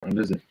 And is it?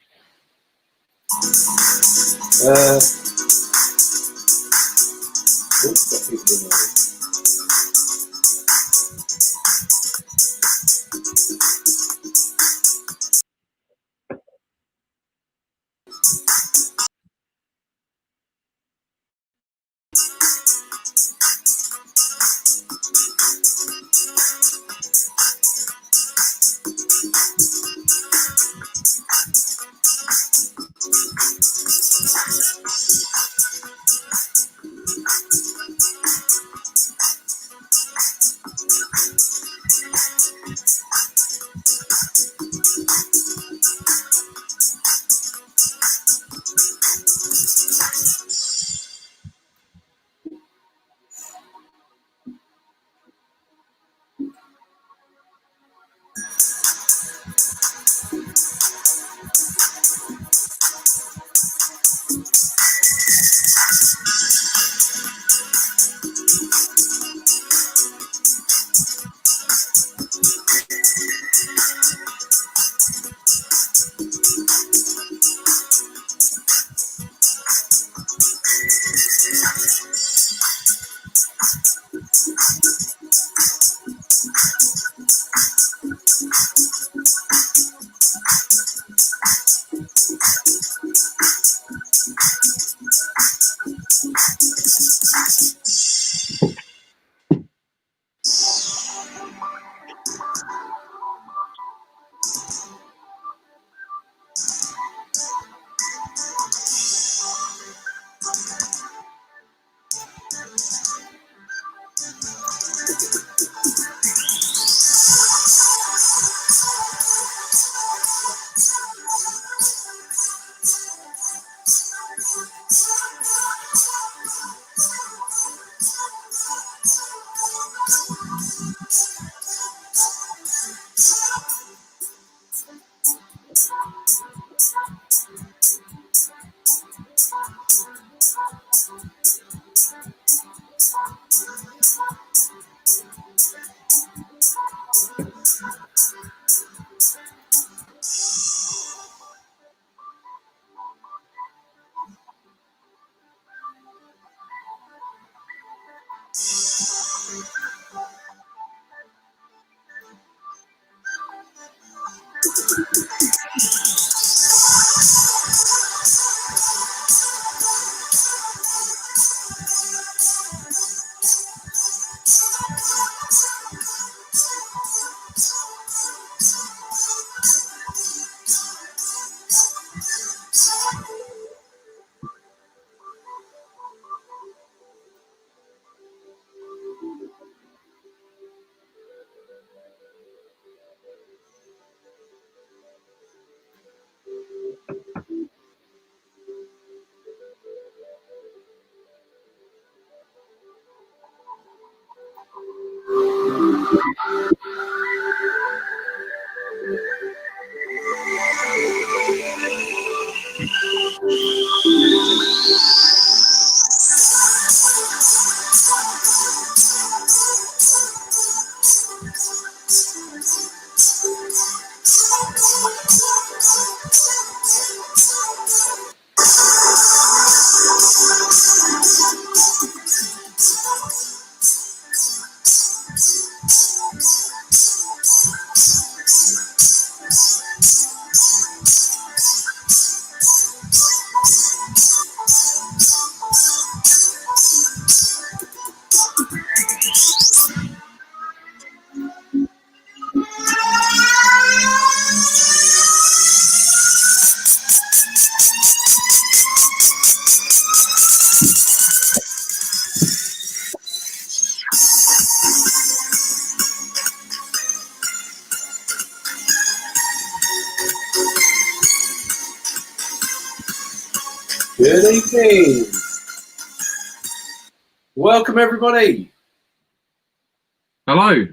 Good evening. Welcome, everybody. Hello.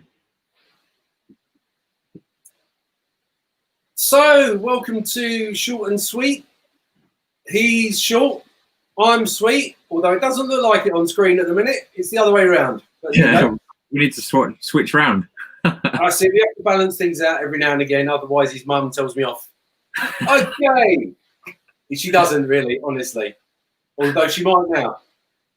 So, welcome to Short and Sweet. He's short, I'm sweet, although it doesn't look like it on screen at the minute. It's the other way around. But Yeah, we need to switch round. I see we have to balance things out every now and again, otherwise his mum tells me off. Okay. She doesn't really, honestly. Although she might now.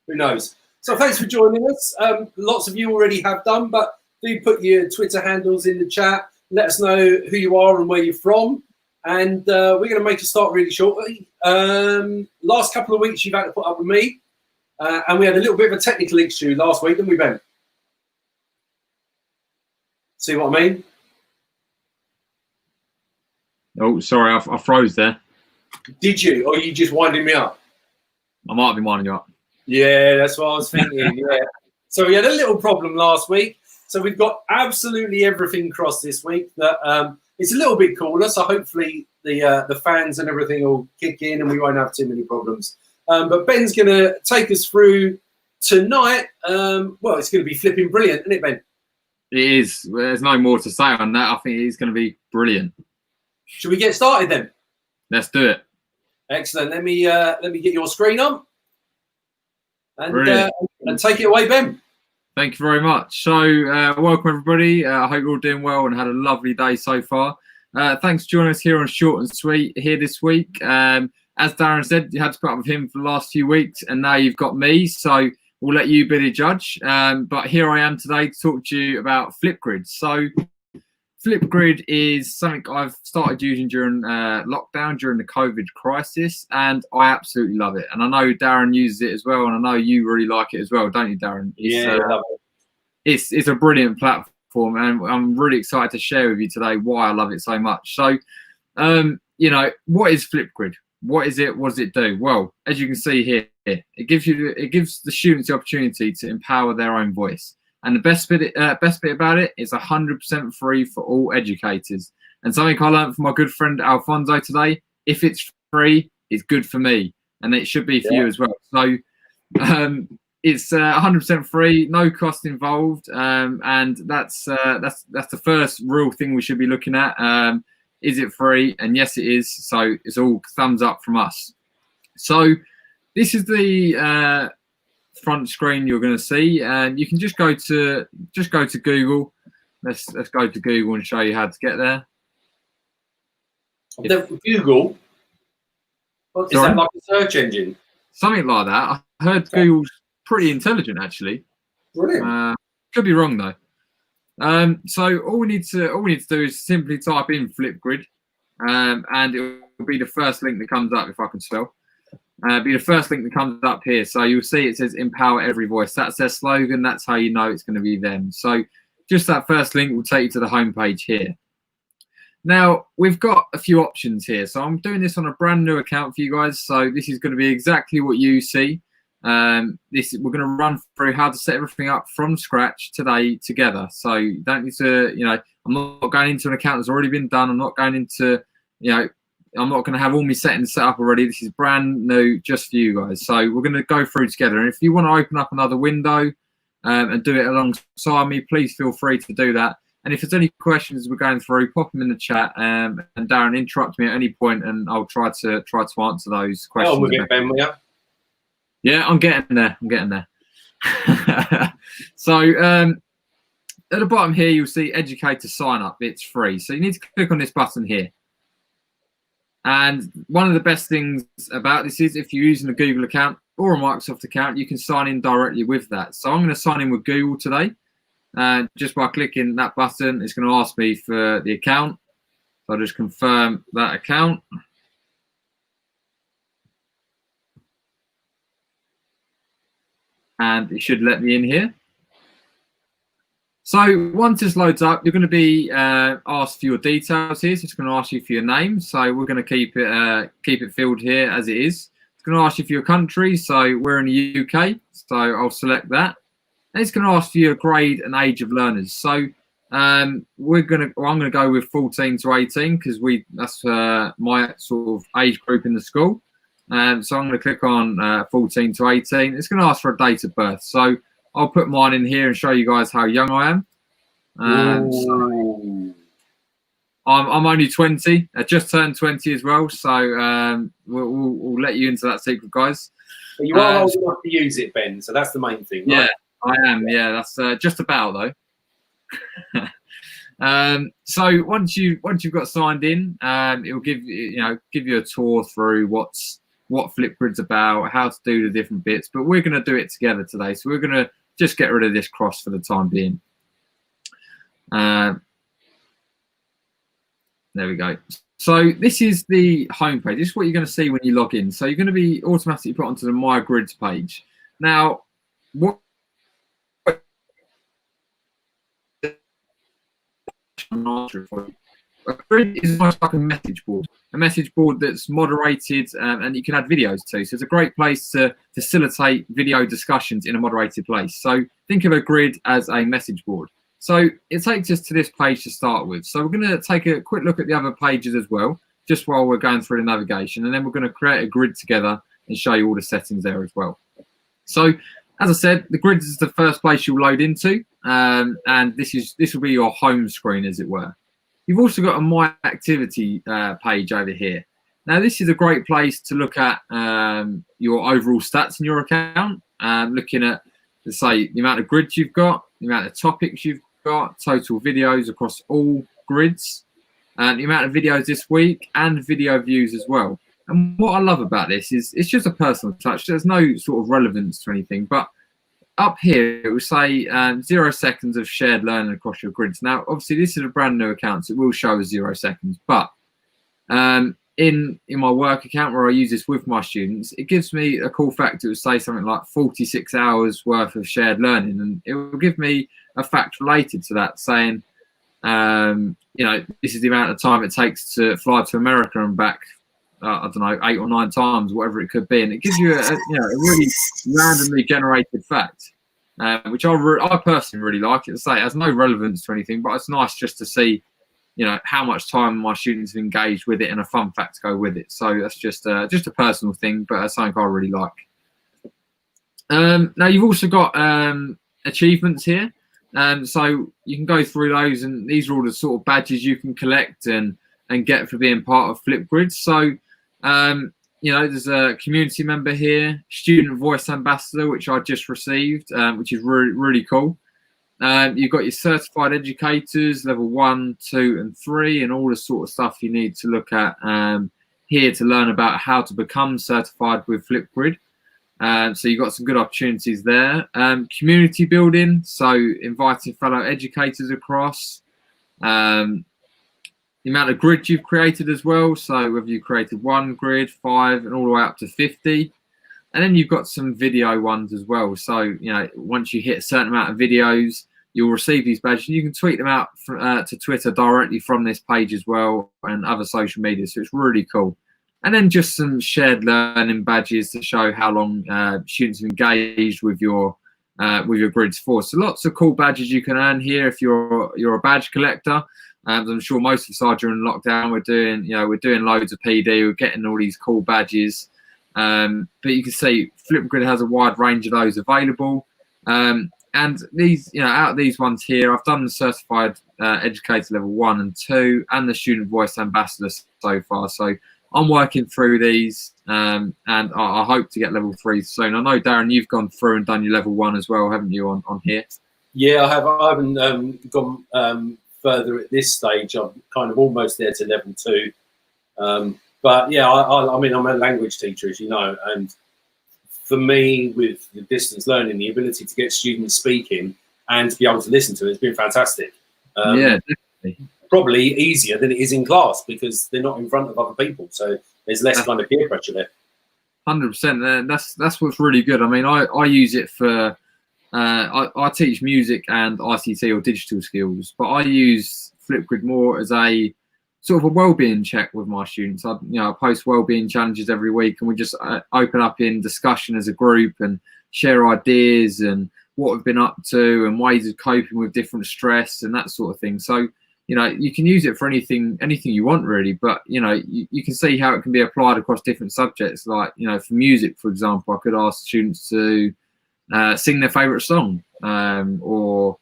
Who knows? So thanks for joining us. Lots of you already have done, but do put your Twitter handles in the chat. Let us know who you are and where you're from. And we're going to make a start really shortly. Last couple of weeks, you've had to put up with me. And we had a little bit of a technical issue last week, didn't we, Ben? See what I mean? Oh, sorry, I froze there. Did you? Or are you just winding me up? I might have been winding you up. Yeah, that's what I was thinking. Yeah. So we had a little problem last week. So we've got absolutely everything crossed this week. That it's a little bit cooler. So hopefully the fans and everything will kick in and we won't have too many problems. But Ben's going to take us through tonight. Well, it's going to be flipping brilliant, isn't it, Ben? It is. There's no more to say on that. I think it's going to be brilliant. Should we get started then? Let's do it. Excellent. Let me get your screen on. And take it away, Ben. Thank you very much. So, welcome everybody. I hope you're all doing well and had a lovely day so far. Thanks for joining us here on Short and Sweet here this week. As Darren said, you had to put up with him for the last few weeks, and now you've got me. So we'll let you be the judge. But here I am today to talk to you about Flipgrid. So Flipgrid is something I've started using during lockdown, during the COVID crisis, and I absolutely love it. And I know Darren uses it as well, and I know you really like it as well, don't you, Darren? I love it. It's a brilliant platform, and I'm really excited to share with you today why I love it so much. So, you know, what is Flipgrid? What is it? What does it do? Well, as you can see here, it gives the students the opportunity to empower their own voice. And the best bit about it is 100% free for all educators. And something I learned from my good friend Alfonso today: if it's free, it's good for me, and it should be for you as well. So it's 100% free, no cost involved, and that's the first real thing we should be looking at. Is it free? And yes, it is. So it's all thumbs up from us. So this is the front screen you're going to see, and you can just go to Google. Let's go to Google and show you how to get there. Google? Is that like a search engine? Something like that. I heard Google's pretty intelligent, actually. Brilliant. Could be wrong though. So all we need to do is simply type in Flipgrid, and it will be the first link that comes up, if I can spell. Be the first link that comes up here. So you'll see it says empower every voice. That's their slogan. That's how you know it's going to be them. So just that first link will take you to the homepage here. Now we've got a few options here. So I'm doing this on a brand new account for you guys. So this is going to be exactly what you see. We're going to run through how to set everything up from scratch today together. So you don't need to, you know, I'm not going into an account that's already been done. I'm not going into, you know, I'm not going to have all my settings set up already. This is brand new just for you guys. So we're going to go through together. And if you want to open up another window and do it alongside me, please feel free to do that. And if there's any questions we're going through, pop them in the chat. And Darren, interrupt me at any point, and I'll try to answer those questions. Oh, we'll get Ben, yeah. Yeah, I'm getting there. So at the bottom here, you'll see educator sign up. It's free. So you need to click on this button here. And one of the best things about this is if you're using a Google account or a Microsoft account, you can sign in directly with that. So I'm going to sign in with Google today. Just by clicking that button, it's going to ask me for the account. So I'll just confirm that account. And it should let me in here. So once this loads up, you're going to be asked for your details here. So it's going to ask you for your name. So we're going to keep it filled here as it is. It's going to ask you for your country. So we're in the UK. So I'll select that. And it's going to ask for your grade and age of learners. So I'm going to go with 14 to 18 because that's my sort of age group in the school. So I'm going to click on 14 to 18. It's going to ask for a date of birth. So I'll put mine in here and show you guys how young I am. So I'm only 20. I just turned 20 as well. So we'll let you into that secret, guys. But you are old enough to use it, Ben. So that's the main thing, right? Yeah, I am. Yeah, that's just about though. So once you've got signed in, it will give you a tour through what Flipgrid's about, how to do the different bits. But we're going to do it together today, so we're going to just get rid of this cross for the time being. There we go. So this is the home page. This is what you're going to see when you log in. So you're going to be automatically put onto the My Grids page. Now, what a grid is almost like a message board that's moderated, and you can add videos to. So it's a great place to facilitate video discussions in a moderated place. So think of a grid as a message board. So it takes us to this page to start with. So we're going to take a quick look at the other pages as well, just while we're going through the navigation, and then we're going to create a grid together and show you all the settings there as well. So as I said, the grid is the first place you'll load into, and this will be your home screen, as it were. You've also got a My Activity page over here. Now, this is a great place to look at your overall stats in your account, looking at, let's say, the amount of grids you've got, the amount of topics you've got, total videos across all grids, the amount of videos this week, and video views as well. And what I love about this is it's just a personal touch. There's no sort of relevance to anything, but up here it will say 0 seconds of shared learning across your grids. Now, obviously, this is a brand new account, so it will show as 0 seconds. But in my work account where I use this with my students, it gives me a cool fact. It will say something like 46 hours worth of shared learning, and it will give me a fact related to that, saying, this is the amount of time it takes to fly to America and back. I don't know, 8 or 9 times, whatever it could be, and it gives you a really randomly generated fact, which I personally really like. It has no relevance to anything, but it's nice just to see, how much time my students have engaged with it and a fun fact to go with it. So that's just a personal thing, but something I really like. Now you've also got achievements here, so you can go through those, and these are all the sort of badges you can collect and get for being part of Flipgrid. So there's a community member here, student voice ambassador, which I just received, which is really, really cool. You've got your certified educators, level 1, 2, and 3, and all the sort of stuff you need to look at here to learn about how to become certified with Flipgrid. So you've got some good opportunities there. Community building, so inviting fellow educators across. The amount of grids you've created as well, so whether you created 1 grid, 5, and all the way up to 50. And then you've got some video ones as well. So, once you hit a certain amount of videos, you'll receive these badges. You can tweet them out to Twitter directly from this page as well, and other social media. So it's really cool. And then just some shared learning badges to show how long students have engaged with your grids for. So lots of cool badges you can earn here if you're a badge collector. I'm sure most of us are during lockdown. We're doing loads of PD. We're getting all these cool badges. But you can see Flipgrid has a wide range of those available. And these, out of these ones here, I've done the certified educator level 1 and 2 and the student voice ambassador so far. So I'm working through these, and I hope to get level 3 soon. I know, Darren, you've gone through and done your level 1 as well, haven't you, on here? Yeah, I have. I haven't gone further at this stage. I'm kind of almost there to level 2. But yeah, I mean, I'm a language teacher, as you know, and for me, with the distance learning, the ability to get students speaking and to be able to listen to it has been fantastic. Yeah, definitely. Probably easier than it is in class because they're not in front of other people, so there's less kind of peer pressure there. 100%. That's what's really good. I mean, I use it for. I teach music and ICT or digital skills, but I use Flipgrid more as a sort of a well-being check with my students. I post well-being challenges every week, and we just open up in discussion as a group and share ideas and what we've been up to and ways of coping with different stress and that sort of thing. So, you can use it for anything you want really, but you can see how it can be applied across different subjects. Like, for music, for example, I could ask students to sing their favorite song, or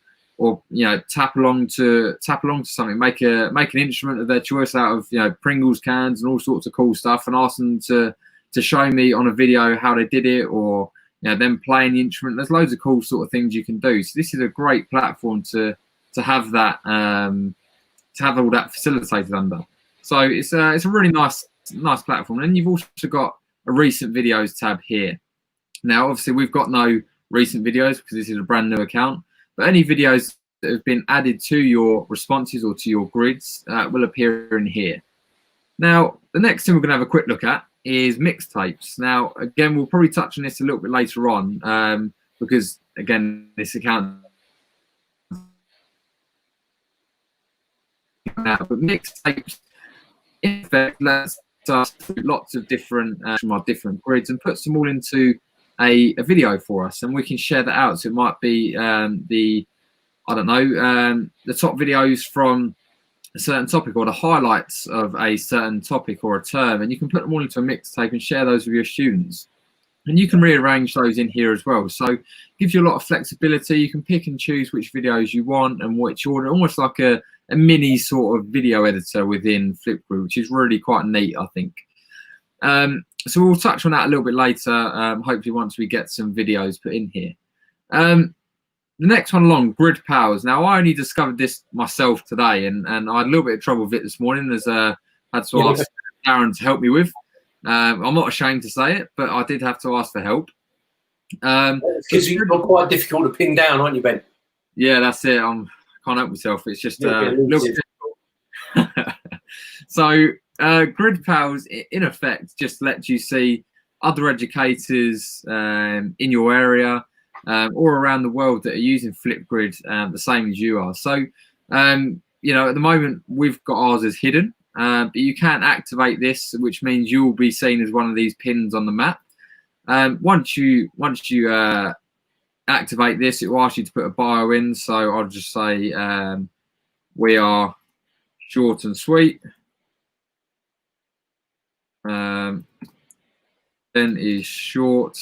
tap along to something, make an instrument of their choice out of Pringles cans and all sorts of cool stuff, and ask them to show me on a video how they did it, or them playing the instrument. There's loads of cool sort of things you can do. So this is a great platform to have that have all that facilitated under. So it's a really nice platform. And you've also got a recent videos tab here. Now, obviously, we've got no recent videos because this is a brand new account, but any videos that have been added to your responses or to your grids will appear in here. Now, the next thing we're going to have a quick look at is mixtapes. Now, again, we'll probably touch on this a little bit later on because, again, this account. But mixtapes, in effect, lets us through lots of different from our different grids and puts them all into a video for us, and we can share that out. So it might be the top videos from a certain topic or the highlights of a certain topic or a term, and you can put them all into a mixtape and share those with your students. And you can rearrange those in here as well. So it gives you a lot of flexibility. You can pick and choose which videos you want and which order, almost like a mini sort of video editor within Flipgrid, which is really quite neat, I think. So we'll touch on that a little bit later, hopefully once we get some videos put in here. The next one along, Grid Powers. Now, I only discovered this myself today, and I had a little bit of trouble with it this morning, as I had to ask Darren to help me with. I'm not ashamed to say it, but I did have to ask for help. Because you're quite difficult to pin down, aren't you, Ben? Yeah, that's it. I can't help myself. It's just a little bit difficult. So Grid Pals, in effect, just lets you see other educators in your area or around the world that are using Flipgrid the same as you are. So, you know, at the moment, we've got ours as hidden, but you can activate this, which means you will be seen as one of these pins on the map. Once you activate this, it will ask you to put a bio in. So I'll just say we are short and sweet. Ben is short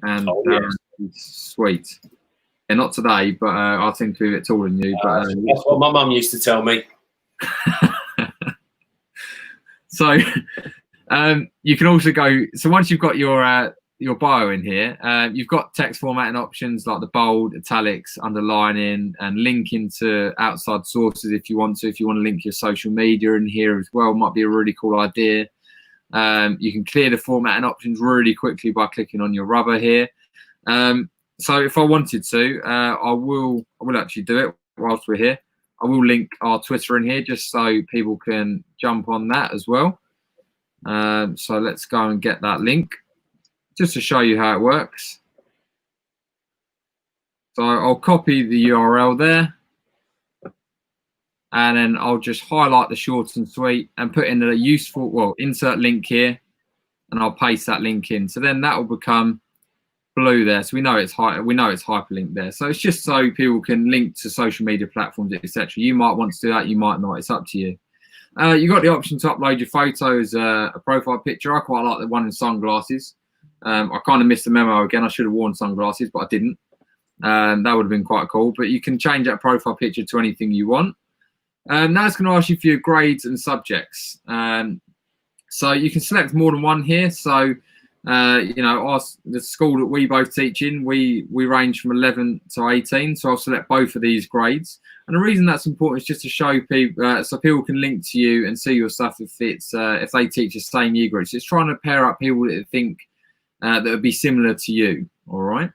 and Darren is sweet. Yeah, not today, but I seem to be a bit taller than you. But that's what my mum used to tell me. So you can also go. So once you've got your bio in here, you've got text formatting options like the bold, italics, underlining, and linking to outside sources if you want to. If you want to link your social media in here as well, might be a really cool idea. You can clear the formatting options really quickly by clicking on your rubber here. So if I wanted to, I will actually do it whilst we're here. I will link our Twitter in here just so people can jump on that as well. So let's go and get that link just to show you how it works. So I'll copy the URL there. And then I'll just highlight the short and sweet and put in a useful, well, insert link here, and I'll paste that link in. So then that will become blue there. So we know it's hyperlinked there. So it's just so people can link to social media platforms, etc. You might want to do that, you might not. It's up to you. You got the option to upload your photos, a profile picture. I quite like the one in sunglasses. I kind of missed the memo again. I should have worn sunglasses, but I didn't. That would have been quite cool. But you can change that profile picture to anything you want. Now it's going to ask you for your grades and subjects. So you can select more than one here. So, you know, the school that we both teach in, we range from 11 to 18. So I'll select both of these grades. And the reason that's important is just to show people, so people can link to you and see your stuff if they teach the same year group. So it's trying to pair up people that think that would be similar to you. All right.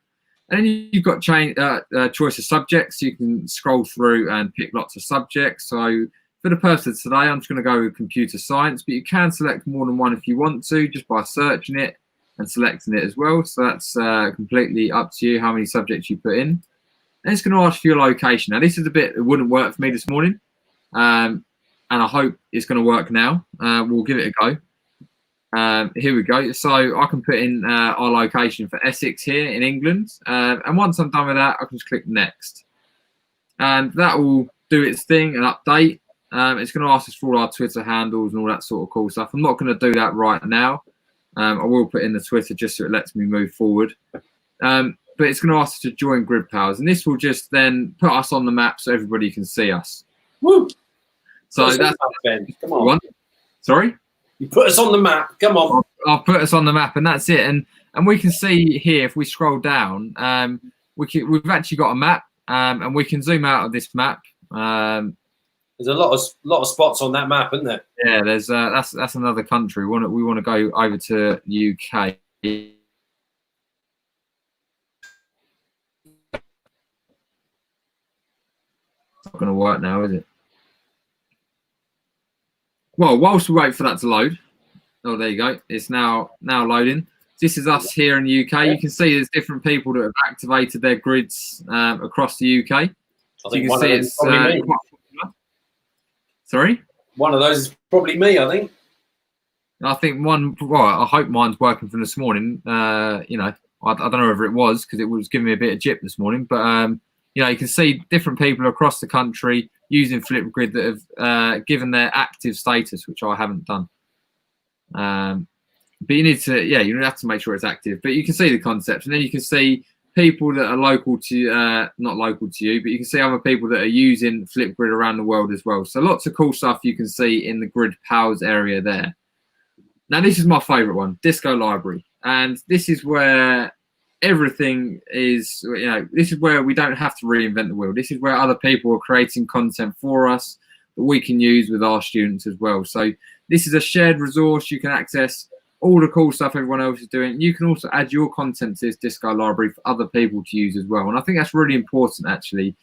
And then you've got choice of subjects. You can scroll through and pick lots of subjects. So for the purpose of today, I'm just going to go with computer science, but you can select more than one if you want to, just by searching it and selecting it as well. So that's completely up to you how many subjects you put in. And it's going to ask for your location. Now, this is a bit that wouldn't work for me this morning, and I hope it's going to work now. We'll give it a go. Here we go. So I can put in our location for Essex here in England. And once I'm done with that, I can just click next. And that will do its thing and update. It's going to ask us for all our Twitter handles and all that sort of cool stuff. I'm not going to do that right now. I will put in the Twitter just so it lets me move forward. But it's going to ask us to join Grid Pals. And this will just then put us on the map so everybody can see us. Woo! So that's Ben. Come on. Sorry? You put us on the map. Come on. I'll put us on the map, and that's it. And we can see here, if we scroll down, we've actually got a map, and we can zoom out of this map. There's a lot of spots on that map, isn't there? Yeah, there's that's another country. We want to go over to UK. It's not going to work now, is it? Well, whilst we wait for that to load, oh, there you go. It's now loading. This is us here in the UK. You can see there's different people that have activated their grids across the UK. So you can see it's quite popular. Sorry? One of those is probably me, I think. I think one. Well, I hope mine's working from this morning. You know, I don't know whether it was because it was giving me a bit of jip this morning. But you know, you can see different people across the country using Flipgrid that have given their active status, which I haven't done. But you need to, yeah, you have to make sure it's active. But you can see the concept, and then you can see people that are local to, not local to you, but you can see other people that are using Flipgrid around the world as well. So lots of cool stuff you can see in the Grid Pals area there. Now this is my favourite one, Disco Library, and this is where everything is. You know, this is where we don't have to reinvent the wheel. This is where other people are creating content for us that we can use with our students as well. So this is a shared resource. You can access all the cool stuff everyone else is doing. You can also add your content to this Disco library for other people to use as well. And I think that's really important, actually.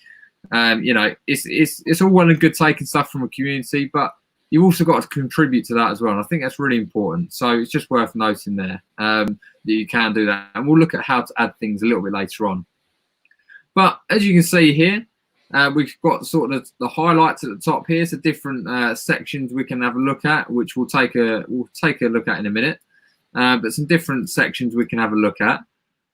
You know, it's all well and good taking stuff from a community, but you've also got to contribute to that as well. And I think that's really important. So it's just worth noting there that you can do that. And we'll look at how to add things a little bit later on. But as you can see here, we've got sort of the highlights at the top here. So different sections we can have a look at, which we'll take a look at in a minute. But some different sections we can have a look at.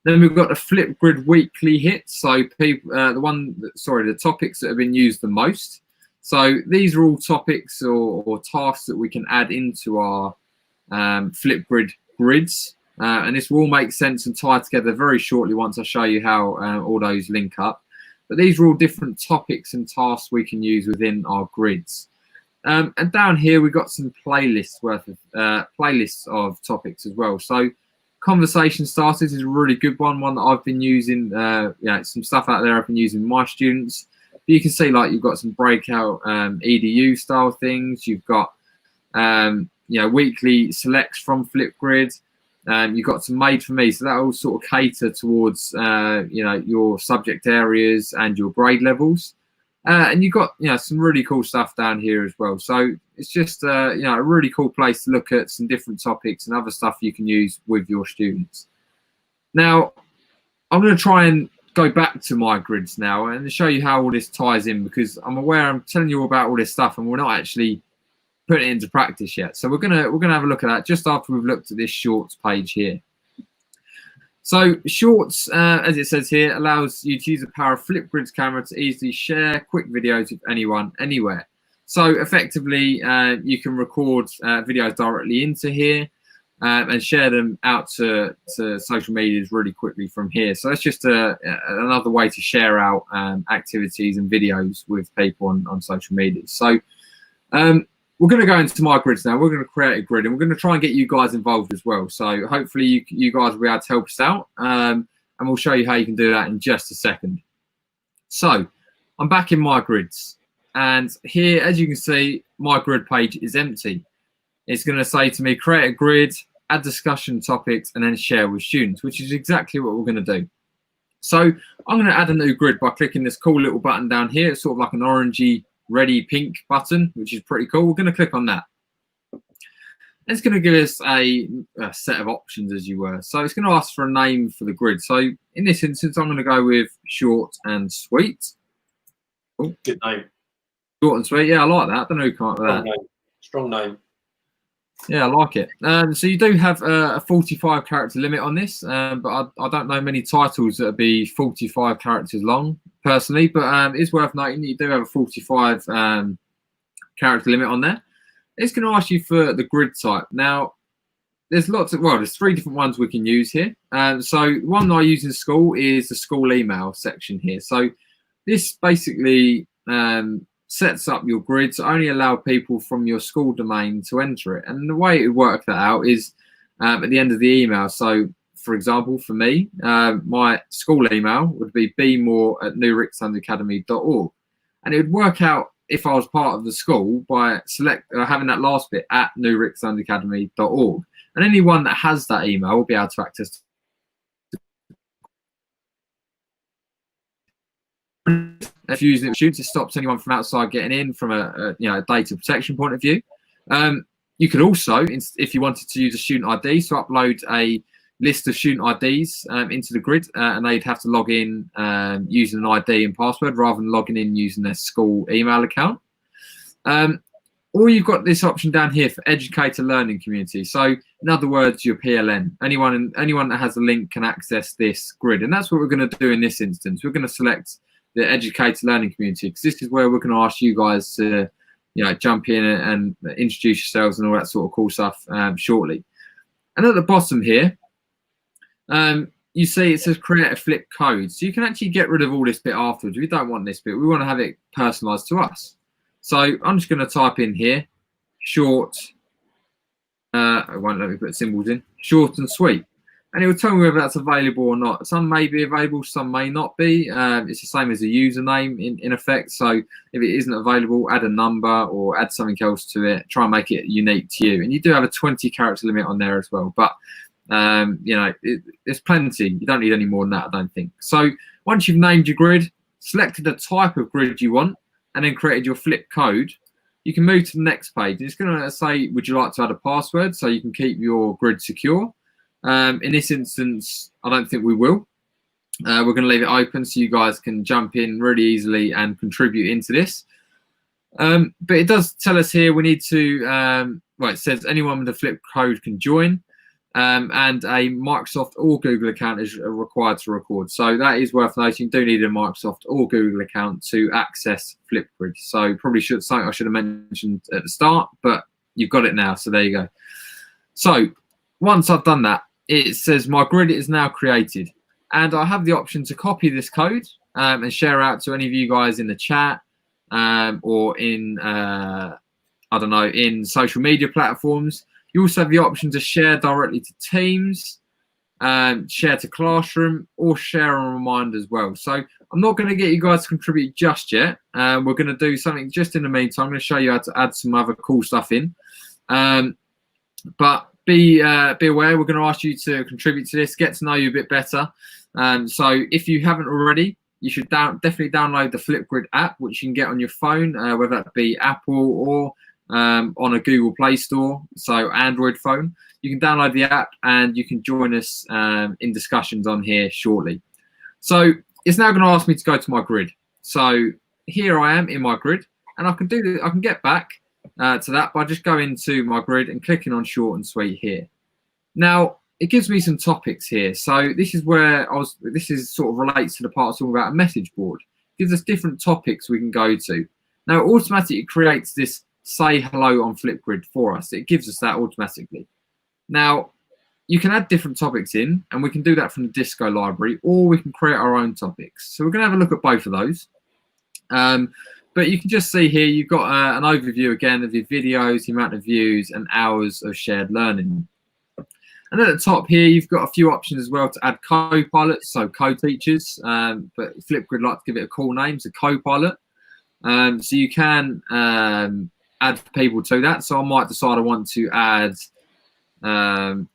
Then we've got the Flipgrid weekly hits. So people, the topics that have been used the most. So these are all topics or tasks that we can add into our Flipgrid grids. And this will all make sense and tie together very shortly once I show you how all those link up. But these are all different topics and tasks we can use within our grids. And down here, we've got some playlists of topics as well. So conversation starters is a really good one that I've been using. Some stuff out there I've been using with my students. But you can see like you've got some breakout EDU style things. You've got weekly selects from Flipgrid. You've got some made for me, so that will sort of cater towards your subject areas and your grade levels. And you've got some really cool stuff down here as well. So it's just a really cool place to look at some different topics and other stuff you can use with your students. Now I'm going to try and go back to my grids now and show you how all this ties in, because I'm aware I'm telling you all about all this stuff and we're not actually putting it into practice yet. So we're gonna have a look at that just after we've looked at this shorts page here. So shorts, as it says here, allows you to use the power of Flipgrid's camera to easily share quick videos with anyone, anywhere. So effectively, you can record videos directly into here and share them out to social medias really quickly from here. So that's just another way to share out activities and videos with people on social media. So we're going to go into my grids now. We're going to create a grid and we're going to try and get you guys involved as well. So hopefully you guys will be able to help us out, and we'll show you how you can do that in just a second. So I'm back in my grids, and here, as you can see, my grid page is empty. It's going to say to me, create a grid, add discussion topics, and then share with students, which is exactly what we're going to do. So I'm going to add a new grid by clicking this cool little button down here. It's sort of like an orangey ready pink button, which is pretty cool. We're going to click on that. It's going to give us a set of options, as you were. So it's going to ask for a name for the grid. So in this instance, I'm going to go with short and sweet. Oh, good name. Short and sweet. Yeah, I like that. I don't know who came up with that. Strong name. Yeah, I like it. So you do have a 45 character limit on this, but I don't know many titles that would be 45 characters long personally, but it's worth noting that you do have a 45 character limit on there. It's going to ask you for the grid type. Now, there's there's 3 different ones we can use here. So one I use in school is the school email section here. So this basically sets up your grid to only allow people from your school domain to enter it. And the way it would work that out is at the end of the email. So for example, for me, my school email would be bmore@newricksandacademy.org. And it would work out if I was part of the school by having that last bit at newricksandacademy.org. And anyone that has that email will be able to access if you're using it, it stops anyone from outside getting in from a data protection point of view. You could also, if you wanted to use a student ID, so upload a list of student IDs into the grid, and they'd have to log in using an ID and password rather than logging in using their school email account. Or you've got this option down here for educator learning community. So in other words, your PLN. Anyone that has a link can access this grid, and that's what we're going to do in this instance. We're going to select the educator learning community because this is where we're going to ask you guys to, jump in and introduce yourselves and all that sort of cool stuff shortly. And at the bottom here, you see it says create a flip code. So you can actually get rid of all this bit afterwards. We don't want this bit. We want to have it personalized to us. So I'm just going to type in here, short, it won't let me put symbols in, short and sweet. And it will tell me whether that's available or not. Some may be available, some may not be. It's the same as a username in effect. So if it isn't available, add a number or add something else to it. Try and make it unique to you. And you do have a 20 character limit on there as well. But, there's plenty. You don't need any more than that, I don't think. So once you've named your grid, selected the type of grid you want, and then created your flip code, you can move to the next page. It's going to say, would you like to add a password so you can keep your grid secure? In this instance, I don't think we will. We're going to leave it open so you guys can jump in really easily and contribute into this. But it does tell us here we need to, it says anyone with a flip code can join. And a Microsoft or Google account is required to record. So that is worth noting. You do need a Microsoft or Google account to access Flipgrid. So probably something I should have mentioned at the start, but you've got it now. So there you go. So once I've done that, it says my grid is now created. And I have the option to copy this code and share out to any of you guys in the chat or in, in social media platforms. You also have the option to share directly to Teams, share to Classroom, or share on Remind as well. So I'm not going to get you guys to contribute just yet. We're going to do something just in the meantime. I'm going to show you how to add some other cool stuff in. But be aware, we're going to ask you to contribute to this, get to know you a bit better. So if you haven't already, you should definitely download the Flipgrid app, which you can get on your phone, whether that be Apple or on a Google Play Store, so Android phone. You can download the app and you can join us in discussions on here shortly. So it's now going to ask me to go to my grid. So here I am in my grid, and I can get back to that by just going to my grid and clicking on short and sweet here. Now it gives me some topics here. So this is where this is sort of relates to the part talking about a message board. It gives us different topics we can go to. Now it automatically creates this say hello on Flipgrid for us. It gives us that automatically. Now you can add different topics in, and we can do that from the Disco library, or we can create our own topics. So we're going to have a look at both of those. But you can just see here you've got an overview again of your videos, the amount of views and hours of shared learning. And at the top here you've got a few options as well to add co-pilots, so co-teachers, but Flipgrid like to give it a cool name, so co-pilot. So you can add people to that. So I might decide I want to add Aaron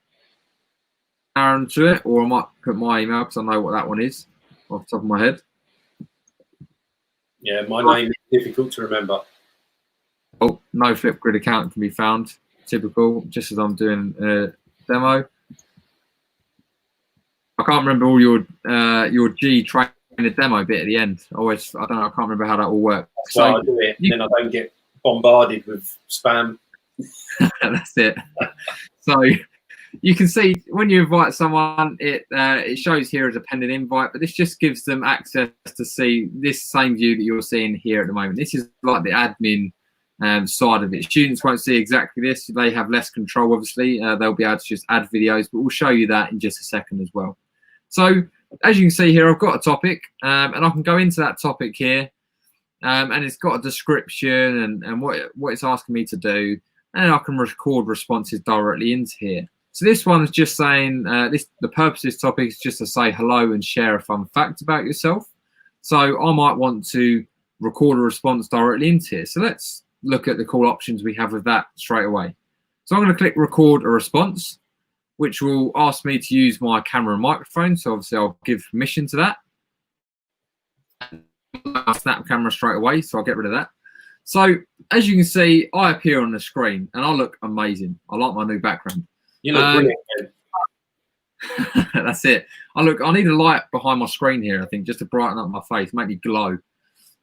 to it, or I might put my email because I know what that one is off the top of my head. Yeah, my name is difficult to remember. Oh, no Flipgrid account can be found. Typical, just as I'm doing a demo. I can't remember all your G trainer demo bit at the end. I can't remember how that all works. So I do it, and then I don't get bombarded with spam. That's it. So you can see when you invite someone, it shows here as a pending invite, but this just gives them access to see this same view that you're seeing here at the moment. This is like the admin side of it. Students won't see exactly this. They have less control, obviously. They'll be able to just add videos, but we'll show you that in just a second as well. So as you can see here, I've got a topic, and I can go into that topic here, and it's got a description and what it's asking me to do, and I can record responses directly into here. So this one is just saying, the purpose of this topic is just to say hello and share a fun fact about yourself. So I might want to record a response directly into here. So let's look at the cool options we have with that straight away. So I'm going to click record a response, which will ask me to use my camera and microphone. So obviously I'll give permission to that. I'll snap camera straight away, so I'll get rid of that. So as you can see, I appear on the screen and I look amazing. I like my new background. You look brilliant. That's it. I need a light behind my screen here, I think, just to brighten up my face, make me glow.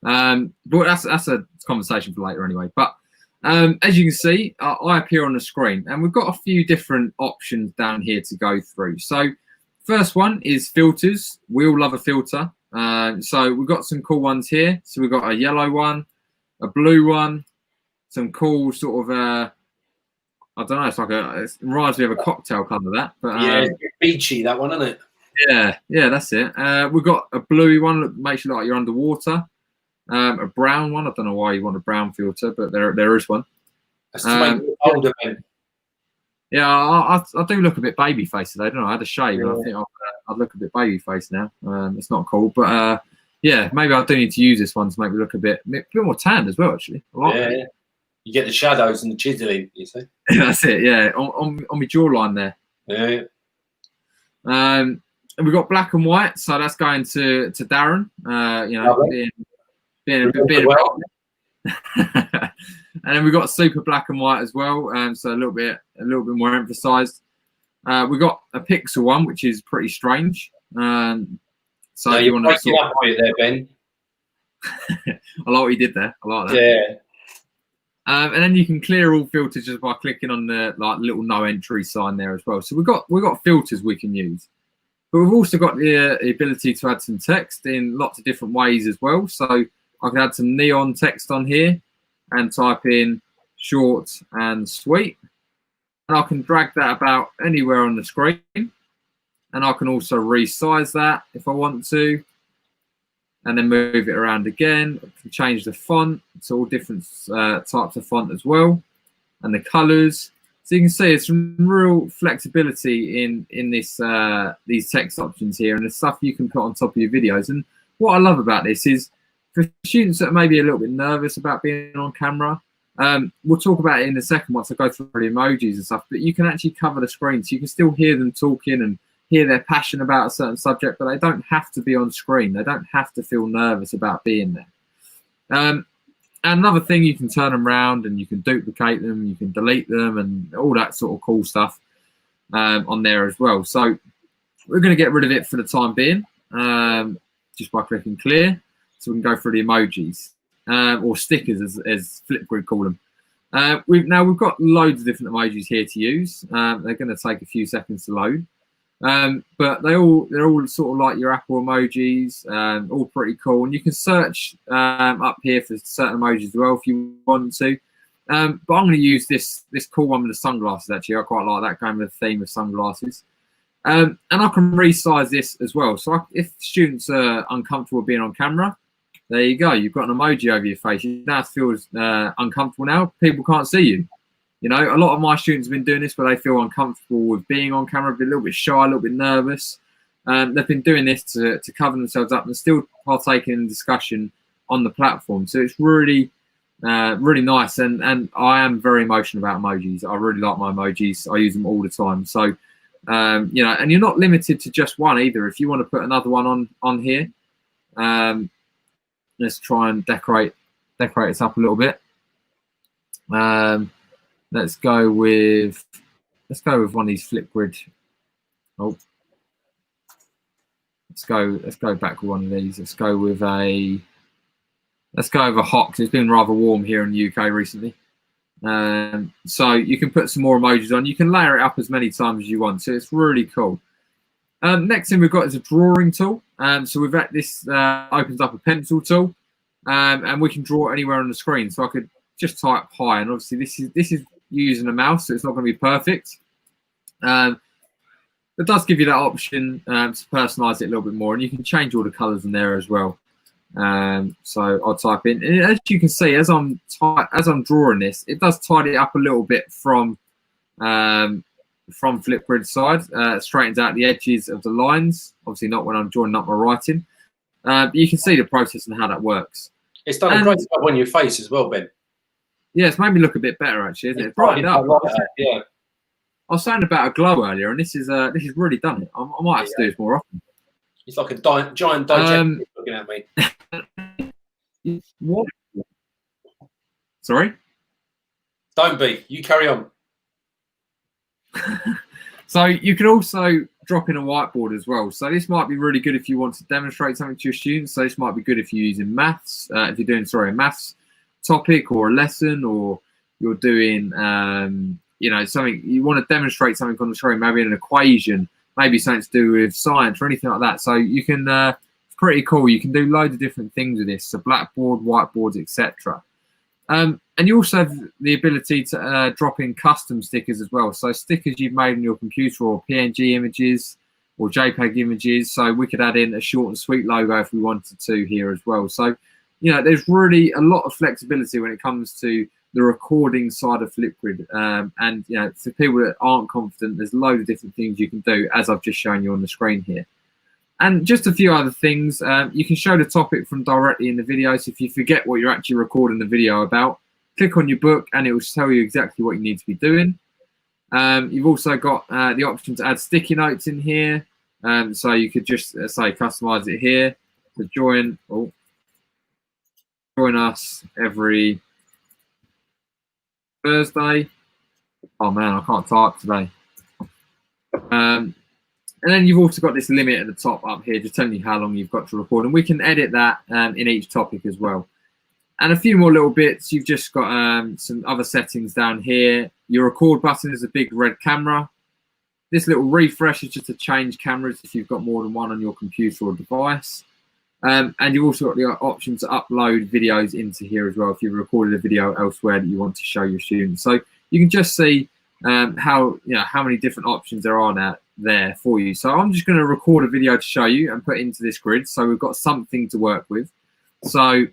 But that's a conversation for later anyway. But as you can see, I appear on the screen, and we've got a few different options down here to go through. So first one is filters. We all love a filter. So we've got some cool ones here. So we've got a yellow one, a blue one, some cool sort of I don't know, it reminds me of a cocktail colour, that. But yeah, it's beachy, that one, isn't it? Yeah, that's it. We've got a bluey one that makes you look like you're underwater. A brown one. I don't know why you want a brown filter, but there is one. That's to make it older, man. Yeah, I do look a bit baby faced today, don't I? I had a shave, Yeah. and I think I look a bit baby faced now. It's not cool, but yeah, maybe I do need to use this one to make me look a bit more tanned as well. Actually, I like it. Yeah. You get the shadows and the chiseling, you see. That's it. Yeah, on my jawline there. Yeah. And we've got black and white, so that's going to Darren. You know, being a bit. Well. And then we've got super black and white as well, so a little bit more emphasised. We've got a pixel one, which is pretty strange. So No, you want to breaking up a bit there, Ben. I like what you did there. I like that. Yeah. And then you can clear all filters just by clicking on the little no entry sign there as well. So we've got filters we can use, but we've also got the ability to add some text in lots of different ways as well. So I can add some neon text on here and type in short and sweet, and I can drag that about anywhere on the screen, and I can also resize that if I want to, and then move it around again. I can change the font to all different types of font as well, and the colors. So you can see there's some real flexibility in this these text options here, and the stuff you can put on top of your videos. And what I love about this is for students that are maybe a little bit nervous about being on camera, we'll talk about it in a second once I go through the emojis and stuff, but you can actually cover the screen, so you can still hear them talking and hear their passion about a certain subject, but they don't have to be on screen. They don't have to feel nervous about being there. And another thing, you can turn them around and you can duplicate them, you can delete them, and all that sort of cool stuff on there as well. So we're going to get rid of it for the time being, just by clicking clear. So we can go through the emojis, or stickers as Flipgrid call them. We've got loads of different emojis here to use. They're going to take a few seconds to load. But they're all sort of like your Apple emojis, all pretty cool. And you can search up here for certain emojis as well if you want to. But I'm going to use this cool one with the sunglasses. Actually, I quite like that, going with the theme of sunglasses. And I can resize this as well. So if students are uncomfortable being on camera, there you go. You've got an emoji over your face. You now feel uncomfortable now. People can't see you. You know, a lot of my students have been doing this where they feel uncomfortable with being on camera, a little bit shy, a little bit nervous. They've been doing this to cover themselves up and still partaking in discussion on the platform. So it's really, really nice. And I am very emotional about emojis. I really like my emojis. I use them all the time. So, you know, and you're not limited to just one either. If you want to put another one on here, let's try and decorate this up a little bit. Let's go with one of these Flipgrid. Oh, let's go back with one of these. Let's go with a hot, because it's been rather warm here in the UK recently. So you can put some more emojis on. You can layer it up as many times as you want. So it's really cool. Next thing we've got is a drawing tool. So we've got this opens up a pencil tool, and we can draw anywhere on the screen. So I could just type hi, and obviously this is using a mouse, so it's not going to be perfect. It does give you that option to personalize it a little bit more, and you can change all the colors in there as well. So I'll type in, and as you can see, as I'm drawing this, it does tidy it up a little bit from Flipgrid side. Straightens out the edges of the lines, obviously not when I'm drawing up my writing, but you can see the process and how that works. It's done a great job on your face as well, Ben. Yeah, it's made me look a bit better actually, isn't it? It's brightened up. Yeah. I was saying about a glow earlier, and this has really done it. I might have to do this more often. It's like a giant digestive looking at me. What? Sorry? Don't be. You carry on. So you can also drop in a whiteboard as well. So this might be really good if you want to demonstrate something to your students. So this might be good if you're using maths, if you're doing, a maths topic or a lesson, or you're doing, something, you want to demonstrate something on the screen, maybe an equation, maybe something to do with science or anything like that. So you can, it's pretty cool. You can do loads of different things with this. So blackboard, whiteboards, etc. And you also have the ability to drop in custom stickers as well. So stickers you've made on your computer, or PNG images or JPEG images. So we could add in a short and sweet logo if we wanted to here as well. So, there's really a lot of flexibility when it comes to the recording side of Flipgrid. And, for people that aren't confident, there's loads of different things you can do, as I've just shown you on the screen here. And just a few other things. You can show the topic from directly in the video. So if you forget what you're actually recording the video about, click on your book and it will tell you exactly what you need to be doing. You've also got the option to add sticky notes in here. So you could just say customize it here to join us every Thursday. Oh man, I can't type today. And then you've also got this limit at the top up here, just telling you how long you've got to record. And we can edit that in each topic as well. And a few more little bits. You've just got some other settings down here. Your record button is a big red camera. This little refresh is just to change cameras if you've got more than one on your computer or device. And you've also got the option to upload videos into here as well if you've recorded a video elsewhere that you want to show your students. So you can just see how many different options there are now there for you. So I'm just going to record a video to show you and put it into this grid, so we've got something to work with. So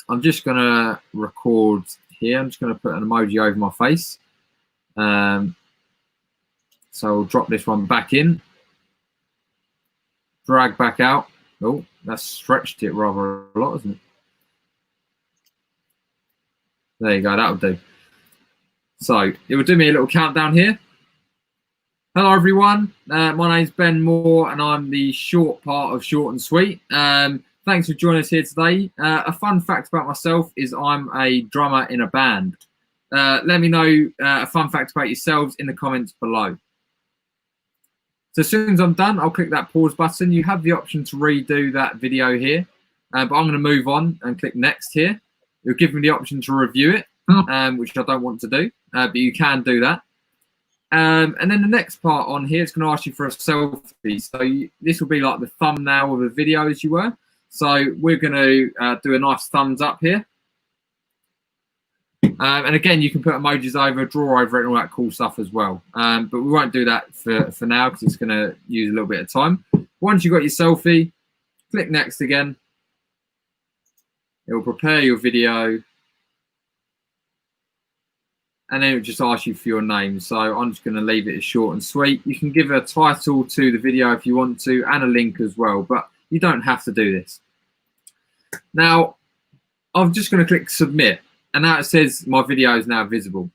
I'm just going to record here. I'm just going to put an emoji over my face. So I'll drop this one back in, drag back out. Oh, that's stretched it rather a lot, isn't it? There you go, that'll do. So it will do me a little countdown here. Hello everyone, my name's Ben Moore and I'm the short part of Short and Sweet. Thanks for joining us here today. A fun fact about myself is I'm a drummer in a band. Let me know a fun fact about yourselves in the comments below. So as soon as I'm done, I'll click that pause button. You have the option to redo that video here, but I'm going to move on and click next here. It'll give me the option to review it, which I don't want to do, but you can do that. And then the next part on here, it's going to ask you for a selfie. So this will be like the thumbnail of a video, as you were. So we're going to do a nice thumbs up here. And again, you can put emojis over, draw over it, and all that cool stuff as well. But we won't do that for now because it's going to use a little bit of time. Once you've got your selfie, click next again. It will prepare your video. And then it will just ask you for your name. So I'm just going to leave it as short and sweet. You can give a title to the video if you want to, and a link as well, but you don't have to do this. Now, I'm just going to click submit, and now it says my video is now visible.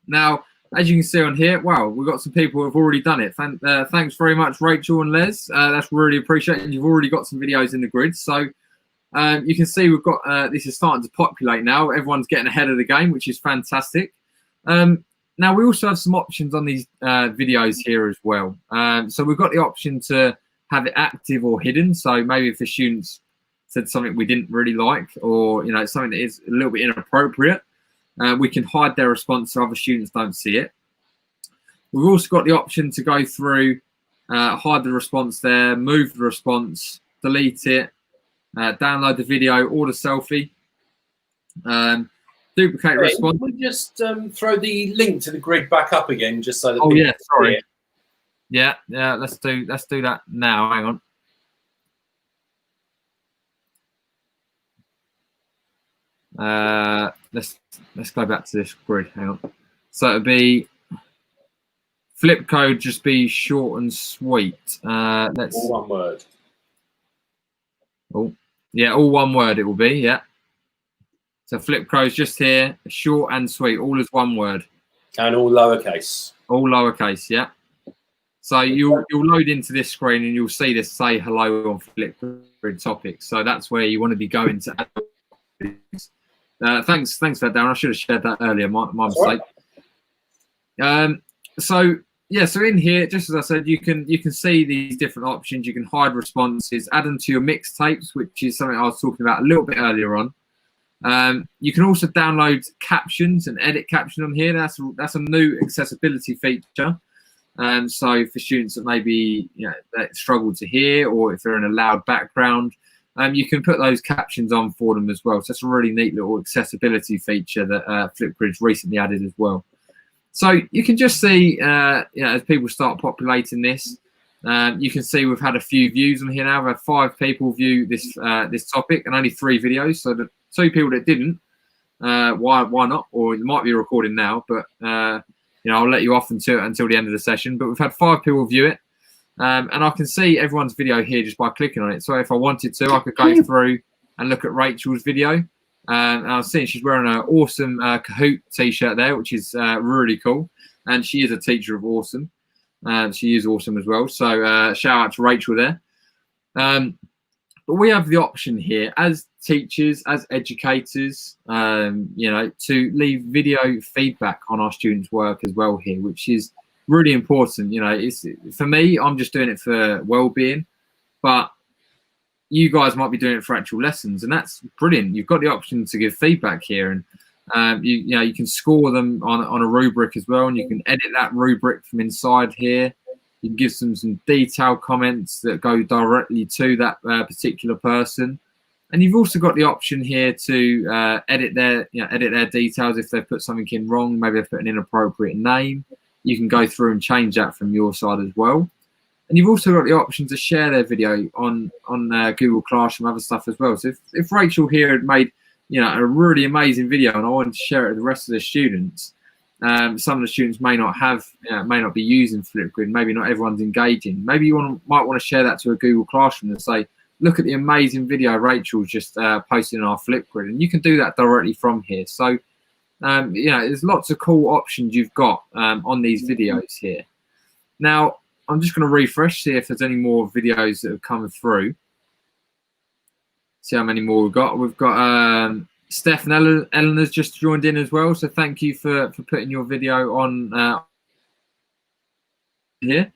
Now, as you can see on here, wow, we've got some people who have already done it. Thanks very much, Rachel and Les. That's really appreciated. You've already got some videos in the grid. So you can see we've got, this is starting to populate now. Everyone's getting ahead of the game, which is fantastic. Now we also have some options on these videos here as well. So we've got the option to have it active or hidden. So maybe if the students said something we didn't really like, or something that is a little bit inappropriate, we can hide their response so other students don't see it. We've also got the option to go through, hide the response there, move the response, delete it, download the video or the selfie. Duplicate response. We just throw the link to the grid back up again, just so that. Oh yeah, sorry. Yeah. Let's do that now. Hang on. Let's go back to this grid. Hang on. So it'll be flip code. Just be short and sweet. Let's. All one word. Oh yeah, all one word. It will be. Yeah. So Flipgro's just here, short and sweet, all as one word. And all lowercase. All lowercase, yeah. So you'll load into this screen and you'll see this say hello on Flipgrid topics. So that's where you want to be going to add. Thanks for that, Darren. I should have shared that earlier. My mistake. So yeah, so in here, just as I said, you can see these different options. You can hide responses, add them to your mixtapes, which is something I was talking about a little bit earlier on. You can also download captions and edit caption on here. That's a new accessibility feature. So for students that maybe that struggle to hear, or if they're in a loud background, you can put those captions on for them as well. So that's a really neat little accessibility feature that Flipgrid's recently added as well. So you can just see, as people start populating this, you can see we've had a few views on here now. We've had 5 people view this this topic and only 3 videos. So the 2 people that didn't, why not? Or it might be recording now, but I'll let you off until the end of the session. But we've had 5 people view it, and I can see everyone's video here just by clicking on it. So if I wanted to, I could go through and look at Rachel's video. And I was seeing she's wearing an awesome Kahoot t-shirt there, which is really cool. And she is a teacher of awesome. She is awesome as well. So shout out to Rachel there. But we have the option here as teachers, as educators, to leave video feedback on our students' work as well here, which is really important. It's for me, I'm just doing it for well-being, but you guys might be doing it for actual lessons, and that's brilliant. You've got the option to give feedback here, and you can score them on a rubric as well, and you can edit that rubric from inside here. You can give them some detailed comments that go directly to that particular person, and you've also got the option here to edit their details if they've put something in wrong. Maybe they've put an inappropriate name. You can go through and change that from your side as well. And you've also got the option to share their video on Google Classroom, other stuff as well. So if Rachel here had made a really amazing video and I wanted to share it with the rest of the students, some of the students may not be using Flipgrid. Maybe not everyone's engaging. Maybe you might want to share that to a Google Classroom and say, look at the amazing video Rachel's just posted on our Flipgrid, and you can do that directly from here. So there's lots of cool options you've got on these videos here. Now I'm just going to refresh, see if there's any more videos that have come through. See how many more we've got. We've got Steph and Eleanor's just joined in as well. So thank you for putting your video on here.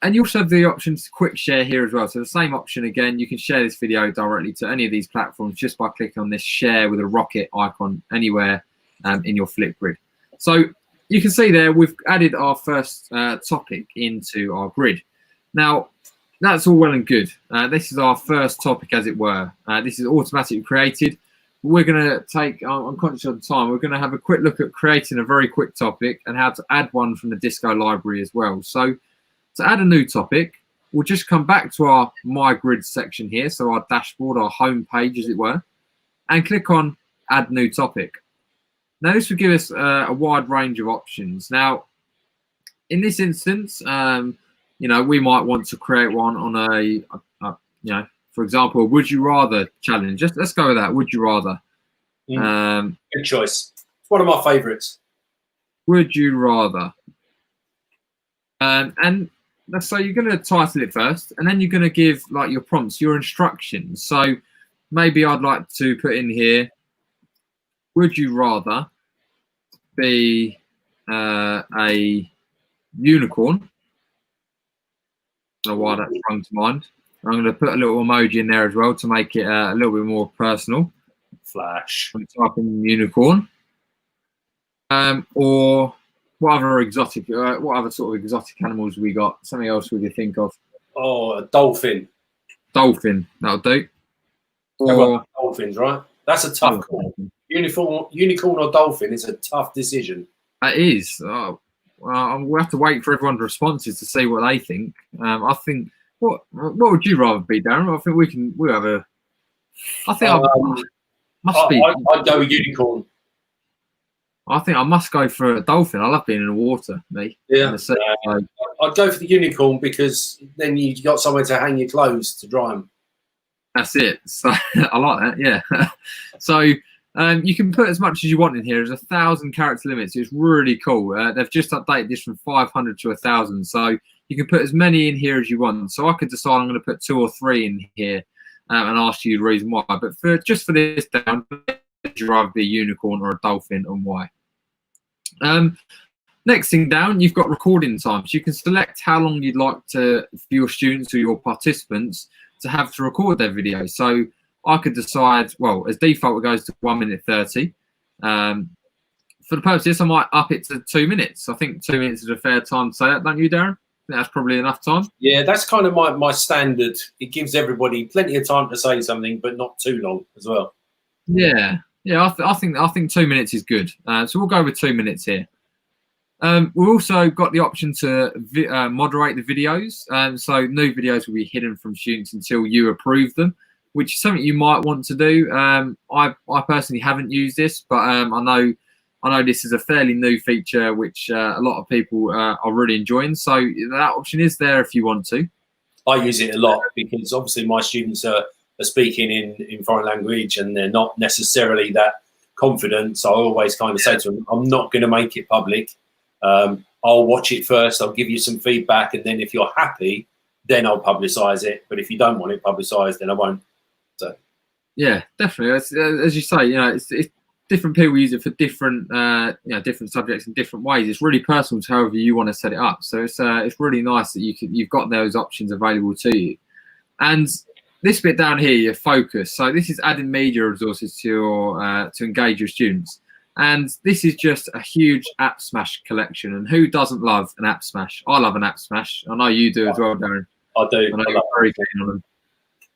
And you also have the option to quick share here as well. So the same option again, you can share this video directly to any of these platforms just by clicking on this share with a rocket icon anywhere in your Flipgrid. So you can see there we've added our first topic into our grid. Now, that's all well and good. This is our first topic, as it were. This is automatically created. We're going to take, I'm conscious of the time, we're going to have a quick look at creating a very quick topic and how to add one from the Disco library as well. So to add a new topic, we'll just come back to our My Grid section here, so our dashboard, our home page, as it were, and click on Add New Topic. Now, this will give us a wide range of options. Now, in this instance, we might want to create one on for example, a Would You Rather challenge. Let's go with that. Would you rather? Good choice. It's one of my favourites. Would you rather? And let's say you're going to title it first, and then you're going to give like your prompts, your instructions. So maybe I'd like to put in here, would you rather be a unicorn? I don't know why that sprung to mind. I'm going to put a little emoji in there as well to make it a little bit more personal. Flash. I'm typing unicorn. Or what other sort of exotic animals we got? Something else we could think of. Oh, a dolphin. Dolphin, that'll do. Or dolphins, right? That's a tough call. Unicorn or dolphin is a tough decision. It is. We'll have to wait for everyone's responses to see what they think. I think. What would you rather be, Darren? I think we have a. I think I'd go with unicorn. I think I must go for a dolphin. I love being in the water, me. Yeah. I'd go for the unicorn because then you got somewhere to hang your clothes to dry them. That's it. So I like that. Yeah. So You can put as much as you want in here. There's 1,000 character limits. It's really cool. They've just updated this from 500 to 1,000, so you can put as many in here as you want. So I could decide I'm going to put 2 or 3 in here and ask you the reason why. But just for this down, would you rather be a unicorn or a dolphin, and why? Next thing down, you've got recording times. You can select how long you'd like for your students or your participants to have to record their video. So I could decide, well, as default, it goes to 1 minute 30. For the purpose of this, I might up it to 2 minutes. I think 2 minutes is a fair time to say that, don't you, Darren? I think that's probably enough time. Yeah, that's kind of my standard. It gives everybody plenty of time to say something, but not too long as well. Yeah, I think 2 minutes is good. So we'll go with 2 minutes here. We've also got the option to moderate the videos. So new videos will be hidden from students until you approve them, which is something you might want to do. I personally haven't used this, but I know this is a fairly new feature which a lot of people are really enjoying. So that option is there if you want to. I use it a lot because obviously my students are speaking in foreign language and they're not necessarily that confident. So I always kind of say to them, I'm not going to make it public. I'll watch it first. I'll give you some feedback. And then if you're happy, then I'll publicize it. But if you don't want it publicized, then I won't. So. Yeah, definitely. As you say, it's different people use it for different, different subjects in different ways. It's really personal to however you want to set it up. So it's really nice that you've got those options available to you. And this bit down here, your focus. So this is adding media resources to your to engage your students. And this is just a huge app smash collection. And who doesn't love an app smash? I love an app smash. I know you do as well, Darren. I do. I know you're very keen on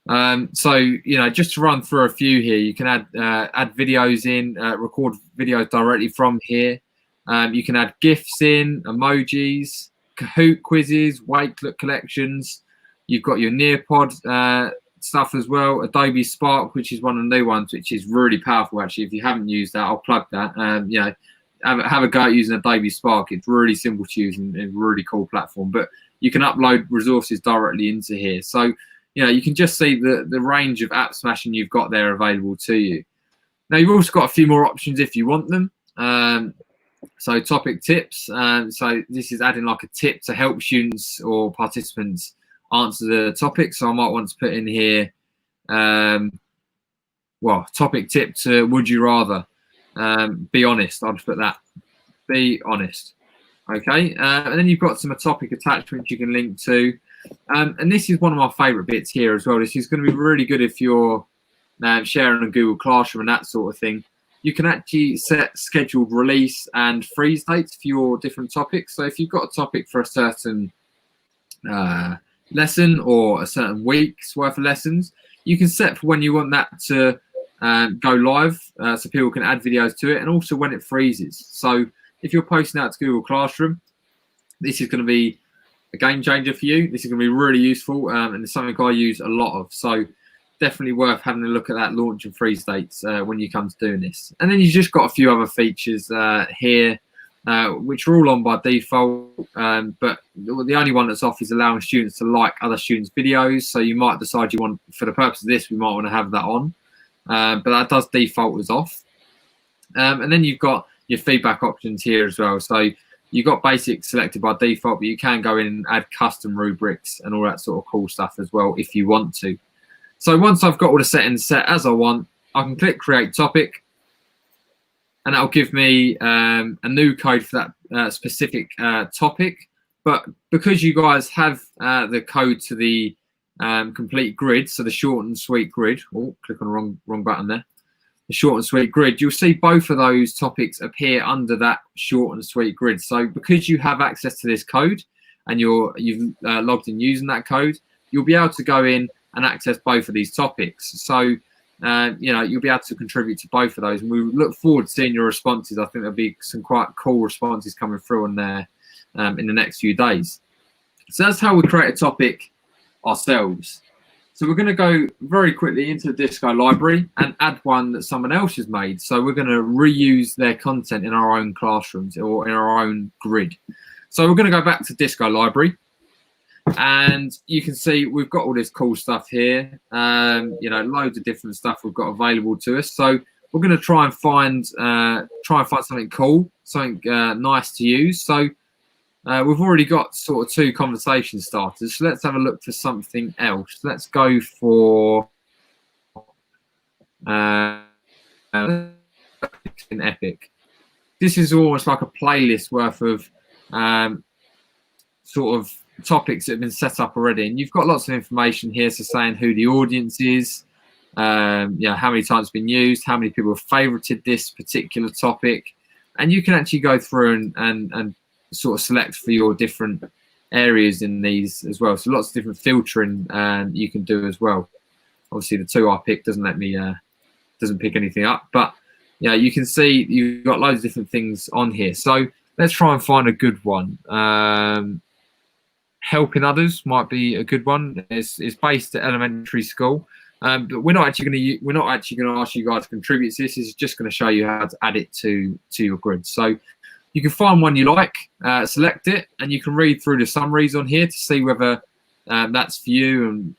them. So just to run through a few here, you can add videos in, record videos directly from here. You can add GIFs in, emojis, Kahoot quizzes, Wakelet collections. You've got your Nearpod stuff as well, Adobe Spark, which is one of the new ones, which is really powerful actually. If you haven't used that, I'll plug that. Have a go at using Adobe Spark. It's really simple to use and a really cool platform. But you can upload resources directly into here. So you can just see the range of app smashing you've got there available to you. Now you've also got a few more options if you want them. So topic tips. So this is adding like a tip to help students or participants answer the topic. So I might want to put in here, topic tip to would you rather. Be honest. I'll just put that. Be honest. Okay. And then you've got some topic attachments you can link to. And this is one of my favorite bits here as well. This is going to be really good if you're sharing a Google Classroom and that sort of thing. You can actually set scheduled release and freeze dates for your different topics. So if you've got a topic for a certain lesson or a certain week's worth of lessons, you can set for when you want that to go live so people can add videos to it, and also when it freezes. So if you're posting out to Google Classroom, this is going to be a game changer for you. This is going to be really useful and it's something I use a lot of. So definitely worth having a look at that launch and freeze dates when you come to doing this. And then you've just got a few other features here which are all on by default, but the only one that's off is allowing students to like other students' videos. So you might decide you want, for the purpose of this, we might want to have that on, but that does default as off. And then you've got your feedback options here as well. So you've got basic selected by default, but you can go in and add custom rubrics and all that sort of cool stuff as well if you want to. So once I've got all the settings set as I want, I can click create topic, and that'll give me a new code for that specific topic. But because you guys have the code to the complete grid, so the short and sweet grid, click on the wrong button there, the short and sweet grid, you'll see both of those topics appear under that short and sweet grid. So because you have access to this code and you've logged in using that code, you'll be able to go in and access both of these topics. So you'll be able to contribute to both of those, and we look forward to seeing your responses. I think there'll be some quite cool responses coming through on there in the next few days. So that's how we create a topic ourselves. So we're going to go very quickly into the Disco library and add one that someone else has made. So we're going to reuse their content in our own classrooms or in our own grid. So we're going to go back to Disco library. And you can see we've got all this cool stuff here, loads of different stuff we've got available to us. So we're going to try and find something cool, something nice to use. So we've already got sort of 2 conversation starters. So let's have a look for something else. Let's go for Epic. This is almost like a playlist worth of sort of topics that have been set up already, and you've got lots of information here, so saying who the audience is, how many times it's been used, how many people have favorited this particular topic, and you can actually go through and sort of select for your different areas in these as well. So lots of different filtering you can do as well. Obviously the 2 I picked doesn't let me doesn't pick anything up, but you can see you've got loads of different things on here. So let's try and find a good one. Helping others might be a good one. It's based at elementary school, but we're not actually going to ask you guys to contribute to this. This is just going to show you how to add it to your grid. So you can find one you like, select it, and you can read through the summaries on here to see whether that's for you, and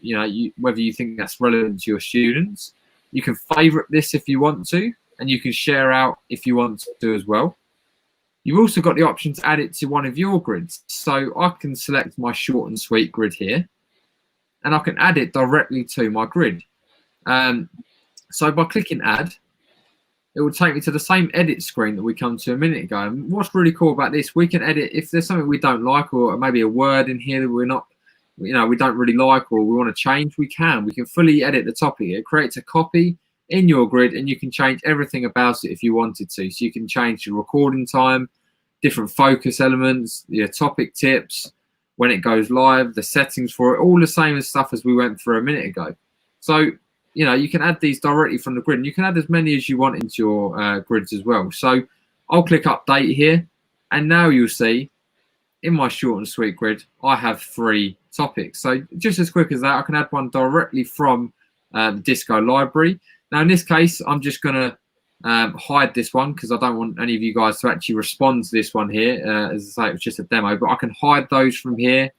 whether you think that's relevant to your students. You can favorite this if you want to, and you can share out if you want to as well. You've also got the option to add it to one of your grids. So I can select my short and sweet grid here, and I can add it directly to my grid. So by clicking add, it will take me to the same edit screen that we come to a minute ago. And what's really cool about this, we can edit if there's something we don't like, or maybe a word in here that we're not, we don't really like, or we want to change, we can fully edit the topic. It creates a copy in your grid, and you can change everything about it if you wanted to. So you can change the recording time, different focus elements, your topic tips, when it goes live, the settings for it, all the same as stuff as we went through a minute ago. So you can add these directly from the grid, and you can add as many as you want into your grids as well. So I'll click update here, and now you'll see in my short and sweet grid I have 3 topics. So just as quick as that, I can add one directly from the Disco library. Now in this case, I'm just going to hide this one because I don't want any of you guys to actually respond to this one here. As I say, it's just a demo, but I can hide those from here.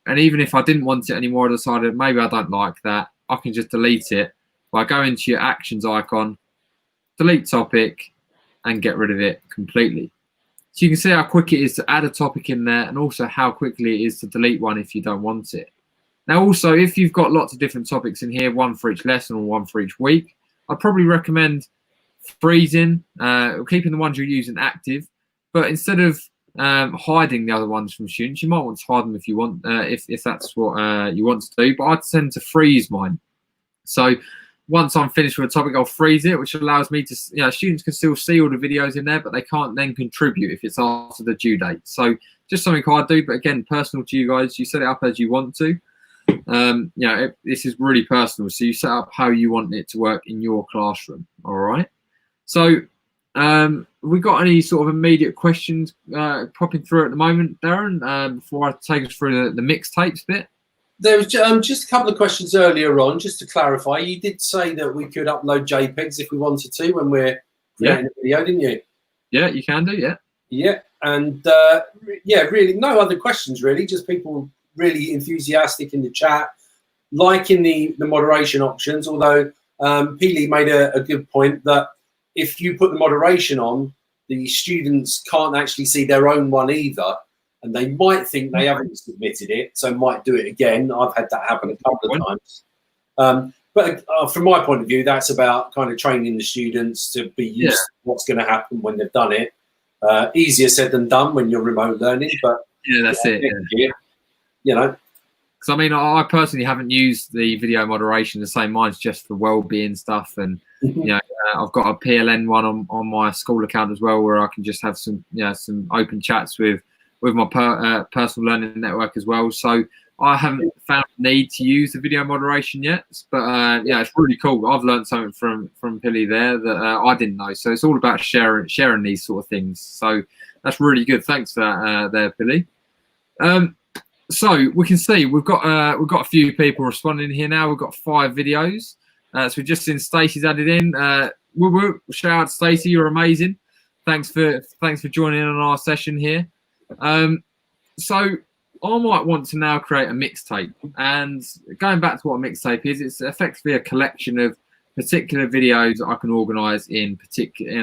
And even if I didn't want it anymore, I decided maybe I don't like that, I can just delete it by going into your actions icon, delete topic, and get rid of it completely. So you can see how quick it is to add a topic in there, and also how quickly it is to delete one if you don't want it. Now also, if you've got lots of different topics in here, one for each lesson or one for each week, I'd probably recommend freezing, keeping the ones you're using active, but instead of hiding the other ones from students, you might want to hide them if you want, if that's what you want to do. But I tend to freeze mine. So once I'm finished with a topic, I'll freeze it, which allows me to, students can still see all the videos in there, but they can't then contribute if it's after the due date. So just something I do, but again, personal to you guys. You set it up as you want to. This is really personal, so you set up how you want it to work in your classroom. All right. So have we got any sort of immediate questions popping through at the moment, Darren, before I take us through the mixtapes bit? There was just a couple of questions earlier on, just to clarify. You did say that we could upload JPEGs if we wanted to when we're creating a video, didn't you? Yeah, you can do, yeah. Yeah, and really no other questions really, just people really enthusiastic in the chat, liking the moderation options, although Peely made a good point that if you put the moderation on, the students can't actually see their own one either, and they might think they haven't submitted it, so might do it again. I've had that happen a couple of times. But from my point of view, that's about kind of training the students to be used to what's going to happen when they've done it. Easier said than done when you're remote learning, but that's it. Because I mean, I personally haven't used the video moderation. The same, mine's just for well-being stuff, and I've got a PLN one on my school account as well, where I can just have some open chats with my personal learning network as well. So I haven't found the need to use the video moderation yet, but it's really cool. I've learned something from Pilly there that I didn't know. So it's all about sharing these sort of things. So that's really good. Thanks for that there, Pilly. So we can see we've got a few people responding here now. We've got 5 videos. So we've just seen Stacey's added in. Shout out to Stacey, you're amazing. Thanks for joining in on our session here. So I might want to now create a mixtape, and going back to what a mixtape is, it's effectively a collection of particular videos I can organize in a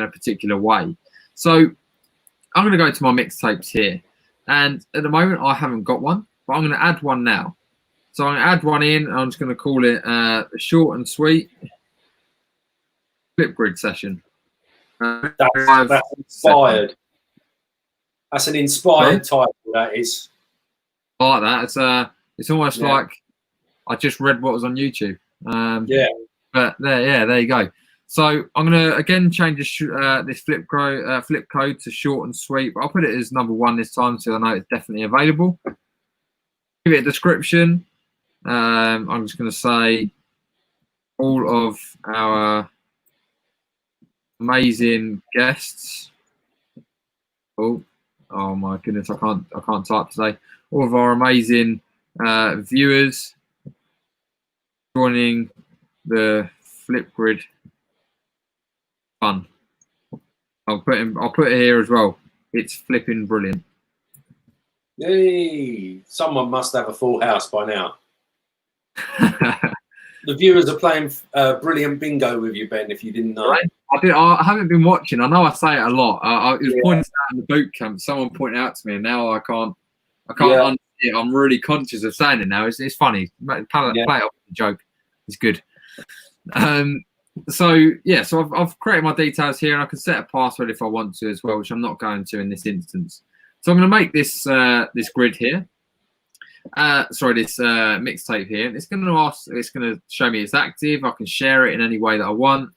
particular way. So I'm going to go to my mixtapes here, and at the moment I haven't got one, but I'm going to add one now. So I'm going to add one in. I'm just going to call it a short and sweet Flipgrid session. That's inspired. That's an inspired title. That is. I like that. It's almost like I just read what was on YouTube. But there you go. So I'm gonna again change this flip code to short and sweet, but I'll put it as number 1 this time, so I know it's definitely available. Give it a description. I'm just gonna say all of our amazing guests. Oh my goodness, I can't type today. All of our amazing viewers joining the Flipgrid fun. I'll put it here as well. It's Flippin Brilliant. Yay! Someone must have a full house by now. The viewers are playing Brilliant Bingo with you, Ben, if you didn't know. Right. I haven't been watching. I know I say it a lot. It was pointed out in the boot camp. Someone pointed out to me, and now I can't understand it. I'm really conscious of saying it now. It's funny. Play it off the joke. It's good. So I've created my details here, and I can set a password if I want to as well, which I'm not going to in this instance. So I'm going to make this this grid here. This mixtape here. It's going to show me it's active. I can share it in any way that I want.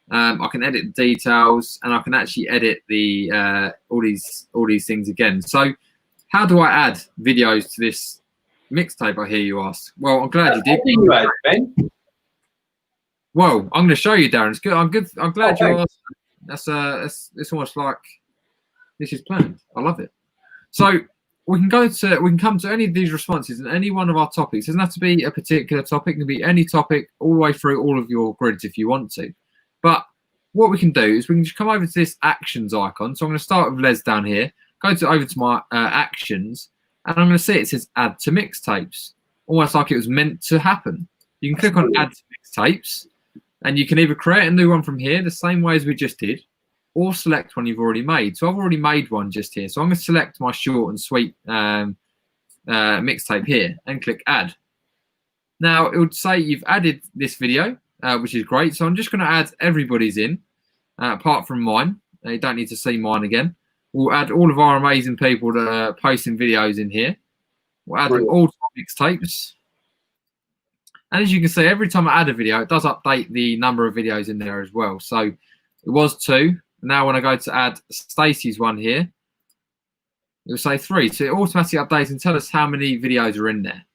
I can edit the details, and I can actually edit the all these things again. So how do I add videos to this mixtape, I hear you ask? Well, I'm glad you did. You add, Ben? Well, I'm going to show you, Darren. It's good. I'm glad you asked. It's almost like this is planned. I love it. So we can come to any of these responses in any one of our topics. It doesn't have to be a particular topic. It can be any topic all the way through all of your grids if you want to. But what we can do is we can just come over to this actions icon. So I'm going to start with Les down here, go over to my actions, and I'm going to see it says add to mixtapes, almost like it was meant to happen. You can click on add to mixtapes, and you can either create a new one from here the same way as we just did, or select one you've already made. So I've already made one just here. So I'm going to select my short and sweet mixtape here and click add. Now it would say you've added this video, which is great. So I'm just going to add everybody's in, apart from mine. You don't need to see mine again. We'll add all of our amazing people that are posting videos in here. We'll add them all to mixtapes. And as you can see, every time I add a video, it does update the number of videos in there as well. So it was 2. Now when I go to add Stacey's one here, it will say 3. So it automatically updates and tell us how many videos are in there.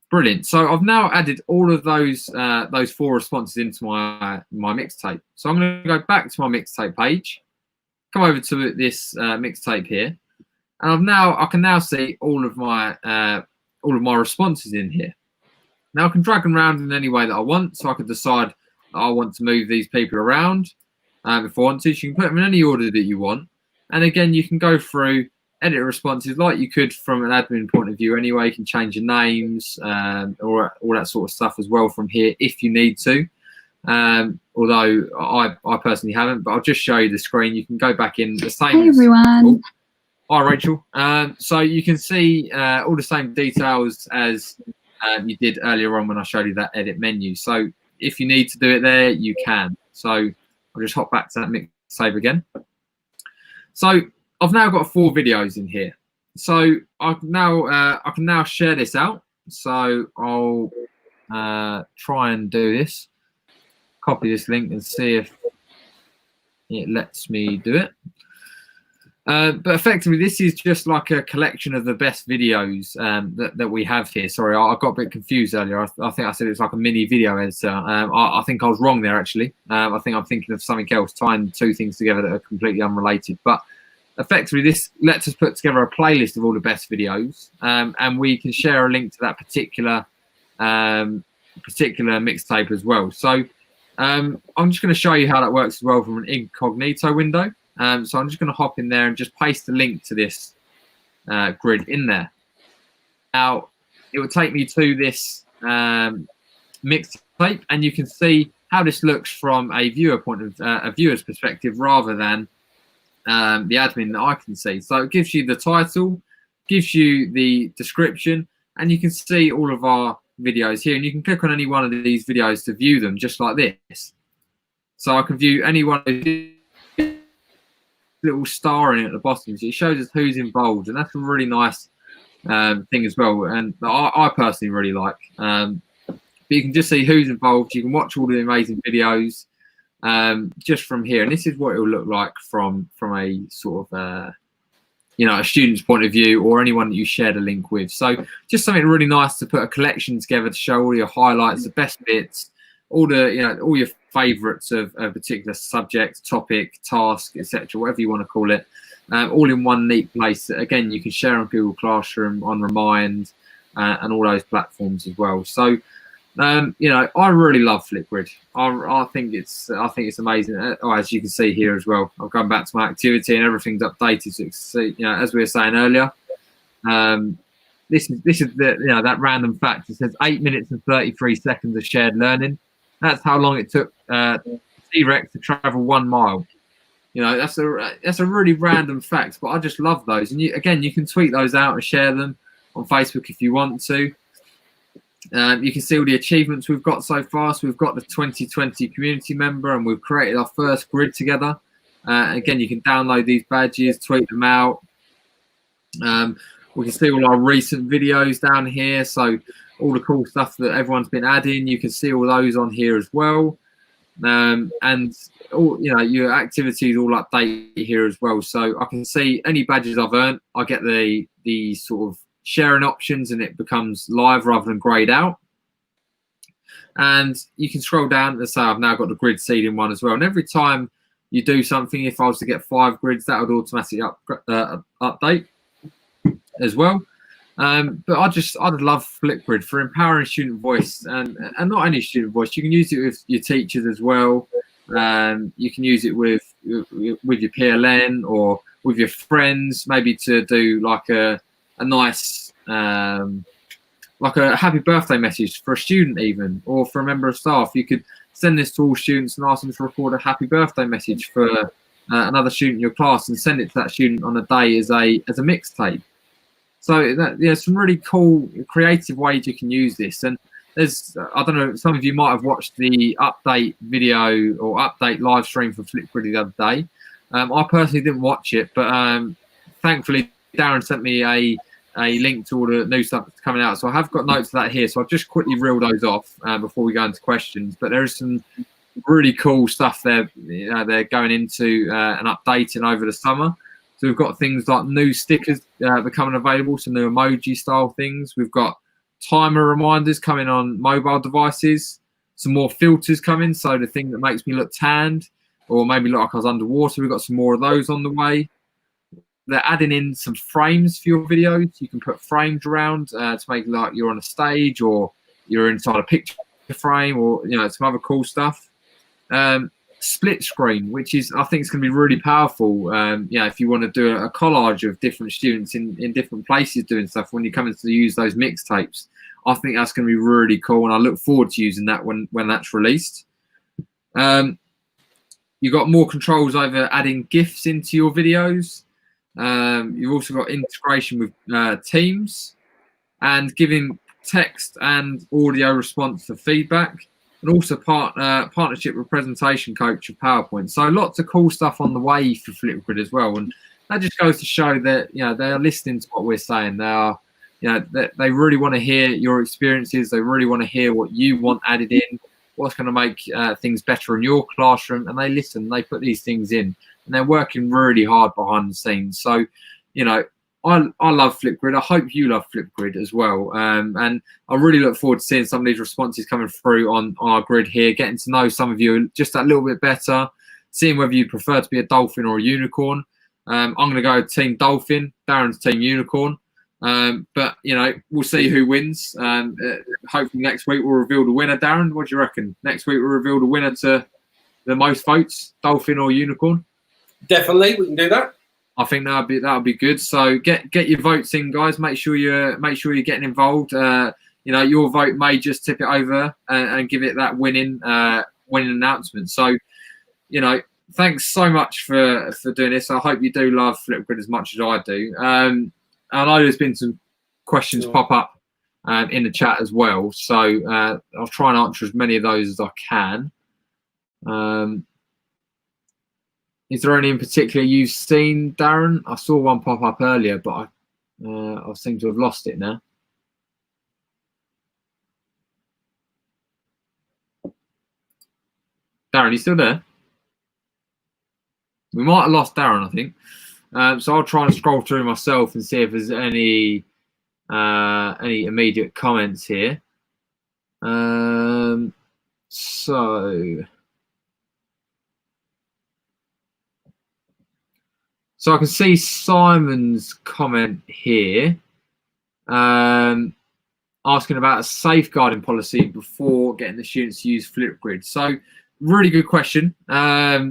Brilliant. So I've now added all of those 4 responses into my mixtape. So I'm going to go back to my mixtape page, come over to this mixtape here, and I can now see all of my responses in here. Now I can drag them around in any way that I want. So I can decide that I want to move these people around if I want to. So you can put them in any order that you want. And again, you can go through, edit responses like you could from an admin point of view anyway. You can change your names or all that sort of stuff as well from here if you need to. Although I personally haven't, but I'll just show you the screen. You can go back in the same. Hey everyone. Hi Rachel. So you can see all the same details as you did earlier on when I showed you that edit menu. So if you need to do it there, you can. So I'll just hop back to that mixtape again. So I've now got 4 videos in here. So I can now share this out. So I'll try and do this. Copy this link and see if it lets me do it. But effectively, this is just like a collection of the best videos that we have here. Sorry, I got a bit confused earlier. I think I said it's like a mini video editor. I think I was wrong there, actually. I think I'm thinking of something else, tying 2 things together that are completely unrelated. But effectively, this lets us put together a playlist of all the best videos, and we can share a link to that particular mixtape as well. So I'm just going to show you how that works as well from an incognito window. So I'm just going to hop in there and just paste the link to this grid in there. Now, it will take me to this mixtape, and you can see how this looks from a viewer's perspective rather than the admin that I can see. So it gives you the title, gives you the description, and you can see all of our videos here. And you can click on any one of these videos to view them, just like this. So I can view any one of these little star in it at the bottom. So it shows us who's involved, and that's a really nice thing as well, and I personally really like. But you can just see who's involved. You can watch all the amazing videos just from here, and this is what it will look like from a sort of a student's point of view, or anyone that you shared a link with. So just something really nice to put a collection together to show all your highlights, the best bits, all the all your favorites of a particular subject, topic, task, etc., whatever you want to call it, all in one neat place. Again, you can share on Google Classroom, on Remind, and all those platforms as well. So I really love Flipgrid. I think it's amazing. As you can see here as well, I've gone back to my activity and everything's updated. So you can see, as we were saying earlier, this is that random fact. It says 8 minutes and 33 seconds of shared learning. That's how long it took T-Rex to travel 1 mile. That's a really random fact, but I just love those. And you can tweet those out and share them on Facebook if you want to. You can see all the achievements we've got so far. So we've got the 2020 community member, and we've created our first grid together. Again, you can download these badges, tweet them out. We can see all our recent videos down here. So all the cool stuff that everyone's been adding, you can see all those on here as well. And all your activities all update here as well. So I can see any badges I've earned. I get the sort of sharing options, and it becomes live rather than grayed out. And you can scroll down and say I've now got the grid seeding one as well. And every time you do something, if I was to get 5 grids, that would automatically update as well. But I'd love Flipgrid for empowering student voice, and not only student voice. You can use it with your teachers as well. You can use it with your PLN or with your friends, maybe to do like a nice like a happy birthday message for a student, even, or for a member of staff. You could send this to all students and ask them to record a happy birthday message for another student in your class, and send it to that student on a day as a mixtape. So there's some really cool creative ways you can use this. And there's, I don't know, some of you might have watched the update video or update live stream for Flipgrid the other day. I personally didn't watch it, but thankfully Darren sent me a link to all the new stuff that's coming out. So I have got notes of that here. So I'll just quickly reel those off before we go into questions. But there is some really cool stuff there. They're going into and updating over the summer. So we've got things like new stickers becoming available, some new emoji style things. We've got timer reminders coming on mobile devices, some more filters coming. So the thing that makes me look tanned or maybe look like I was underwater, we've got some more of those on the way. They're adding in some frames for your videos. You can put frames around to make it like you're on a stage or you're inside a picture frame, or some other cool stuff. Split screen, which is, I think, it's going to be really powerful. If you want to do a collage of different students in different places doing stuff when you come in to use those mixtapes, I think that's going to be really cool, and I look forward to using that when that's released. You've got more controls over adding GIFs into your videos. You've also got integration with Teams, and giving text and audio response for feedback. And also partnership with Presentation Coach of PowerPoint. So lots of cool stuff on the way for Flipgrid as well. And that just goes to show that they are listening to what we're saying. They are, they really want to hear your experiences. They really want to hear what you want added in, what's going to make things better in your classroom. And they listen. They put these things in, and they're working really hard behind the scenes. So, I love Flipgrid. I hope you love Flipgrid as well. And I really look forward to seeing some of these responses coming through on our grid here, getting to know some of you just that little bit better, seeing whether you prefer to be a dolphin or a unicorn. I'm going to go Team Dolphin, Darren's Team Unicorn. But, we'll see who wins. Hopefully next week we'll reveal the winner. Darren, what do you reckon? Next week we'll reveal the winner to the most votes, dolphin or unicorn? Definitely, we can do that. I think that'll be good. So get your votes in, guys. Make sure you're getting involved. Your vote may just tip it over and give it that winning winning announcement. So, you know, thanks so much for doing this. I hope you do love Flipgrid as much as I do. I know there's been some questions pop up in the chat as well, so I'll try and answer as many of those as I can. Is there any in particular you've seen, Darren? I saw one pop up earlier, but I seem to have lost it now. Darren, you still there? We might have lost Darren, I think. So I'll try and scroll through myself and see if there's any immediate comments here. So I can see Simon's comment here, asking about a safeguarding policy before getting the students to use Flipgrid. So really good question.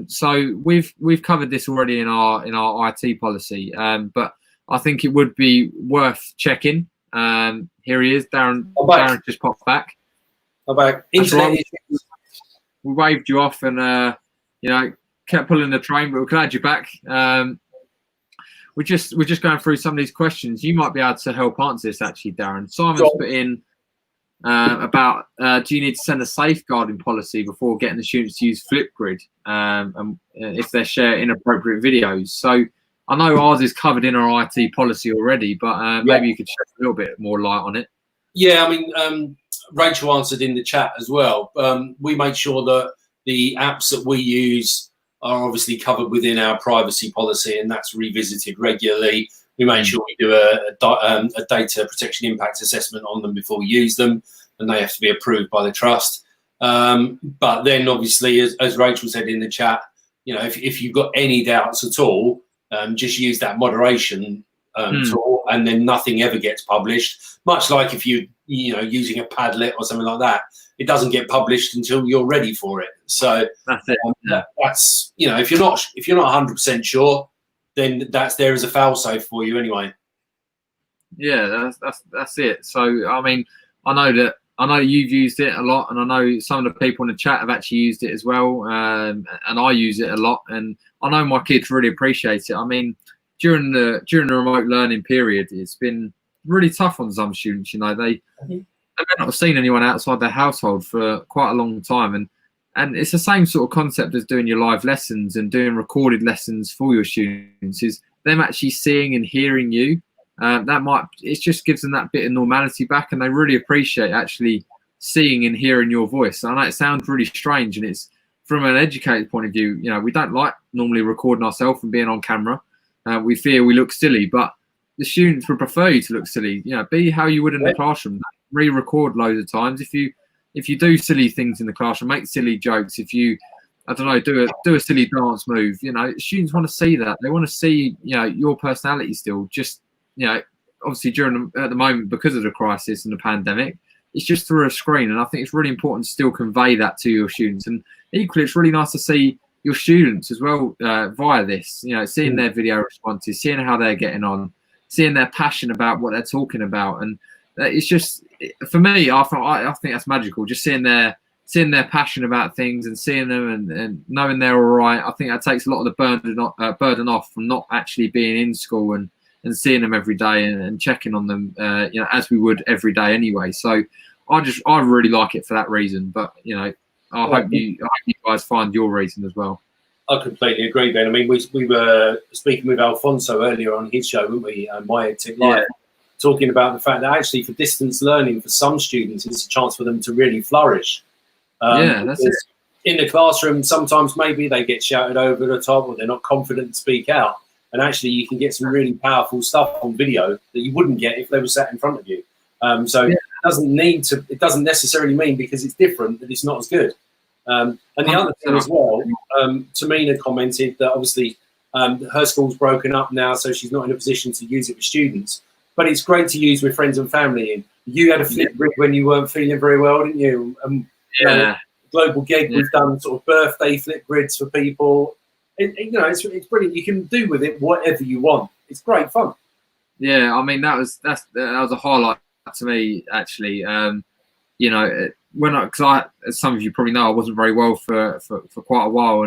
So we've covered this already in our IT policy, but I think it would be worth checking. Here he is, Darren. Darren just popped back. Back. Right. We waved you off and you know, kept pulling the train, but we're glad you're back. We're just going through some of these questions. You might be able to help answer this, actually, Darren. Simon's put in about do you need to send a safeguarding policy before getting the students to use Flipgrid and if they share inappropriate videos? So I know ours is covered in our IT policy already, but maybe you could shed a little bit more light on it. Yeah, I mean, Rachel answered in the chat as well. We make sure that the apps that we use are obviously covered within our privacy policy, and that's revisited regularly. We make sure we do a data protection impact assessment on them before we use them, and they have to be approved by the trust. But then, obviously, as Rachel said in the chat, you know, if you've got any doubts at all, just use that moderation tool, and then nothing ever gets published. Much like if you know, using a Padlet or something like that, it doesn't get published until you're ready for it. So that's it. That's, you know, if you're not 100% sure, then that's there as a fail safe for you anyway. Yeah, that's it. So I mean, I know you've used it a lot, and I know some of the people in the chat have actually used it as well, and I use it a lot, and I know my kids really appreciate it. I mean, during the remote learning period, it's been really tough on some students. You know, they may not have seen anyone outside their household for quite a long time, and it's the same sort of concept as doing your live lessons and doing recorded lessons for your students, is them actually seeing and hearing you. It just gives them that bit of normality back, and they really appreciate actually seeing and hearing your voice. I know it sounds really strange, and it's from an educated point of view, you know, we don't like normally recording ourselves and being on camera. We fear we look silly, but the students would prefer you to look silly. You know, be how you would in the classroom. Re-record loads of times. If you do silly things in the classroom, make silly jokes. If you, I don't know, do a silly dance move. You know, students want to see that. They want to see, you know, your personality still. Just, you know, obviously at the moment, because of the crisis and the pandemic, it's just through a screen. And I think it's really important to still convey that to your students. And equally, it's really nice to see your students as well via this. You know, seeing their video responses, seeing how they're getting on, seeing their passion about what they're talking about. And it's just, for me, I think that's magical. Just seeing their passion about things and seeing them and knowing they're all right. I think that takes a lot of the burden off from not actually being in school and seeing them every day and checking on them, you know, as we would every day anyway. So I really like it for that reason. But, you know, I hope you guys find your reason as well. I completely agree, Ben. I mean, we were speaking with Alfonso earlier on his show, weren't we? My EdTech Live, talking about the fact that actually for distance learning, for some students, it's a chance for them to really flourish. That's it. In the classroom, sometimes maybe they get shouted over the top or they're not confident to speak out. And actually, you can get some really powerful stuff on video that you wouldn't get if they were sat in front of you. It doesn't necessarily mean because it's different that it's not as good. And the other thing as well, Tamina commented that obviously her school's broken up now, so she's not in a position to use it with students. But it's great to use with friends and family. And you had a Flipgrid when you weren't feeling very well, didn't you? Global Gig, we've done sort of birthday Flipgrids for people. You know, it's brilliant. You can do with it whatever you want. It's great fun. Yeah, I mean that was a highlight to me actually. You know, as some of you probably know, I wasn't very well for quite a while,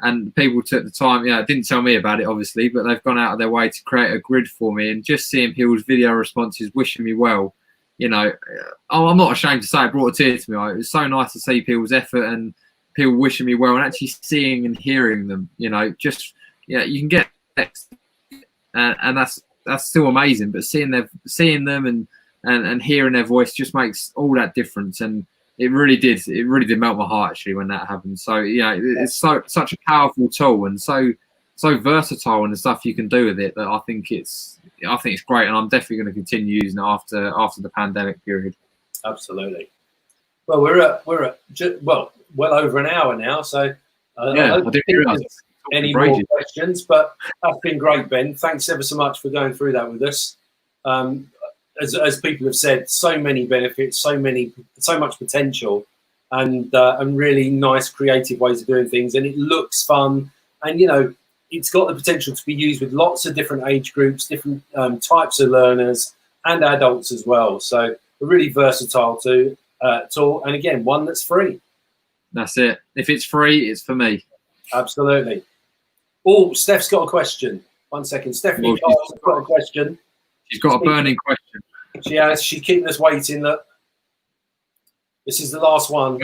and people took the time, didn't tell me about it obviously, but they've gone out of their way to create a grid for me, and just seeing people's video responses wishing me well, I'm not ashamed to say it brought a tear to me. It was so nice to see people's effort and people wishing me well, and actually seeing and hearing them, you can get text, and that's still amazing, but seeing them and hearing their voice just makes all that difference. And it really did melt my heart actually when that happened. So it's such a powerful tool, and so versatile, and the stuff you can do with it, that I think it's great, and I'm definitely going to continue using it after the pandemic period. Absolutely. Well, we're at well over an hour now, so I didn't realise any more questions, but that's been great, Ben. Thanks ever so much for going through that with us. As people have said, so many benefits, so much potential, and really nice creative ways of doing things, and it looks fun, and it's got the potential to be used with lots of different age groups, different types of learners, and adults as well. So a really versatile tool, and again, one that's free. That's it. If it's free, it's for me. Absolutely. Oh, Steph's got a question. 1 second. Stephanie Carl's got a question. She's got a burning question. She has. She's keeping us waiting. Look, this is the last one.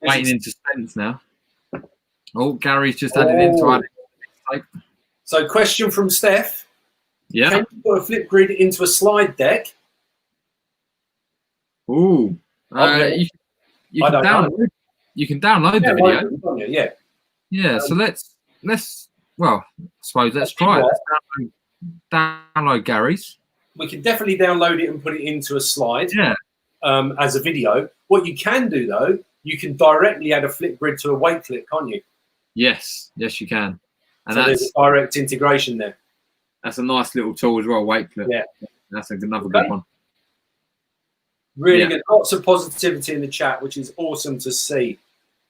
Waiting in suspense now. Oh, Gary's just added into our Mixtape. So, question from Steph. Yeah. Can you put a Flipgrid into a slide deck? Ooh. You can download the video. Yeah. So let's I suppose let's try it. Let's download Gary's. We can definitely download it and put it into a slide. Yeah. As a video. What you can do though, you can directly add a Flipgrid to a weight clip, can't you? Yes, you can. And so there's a direct integration there. That's a nice little tool as well, weight clip. Yeah. That's another good one. Really good. Lots of positivity in the chat, which is awesome to see.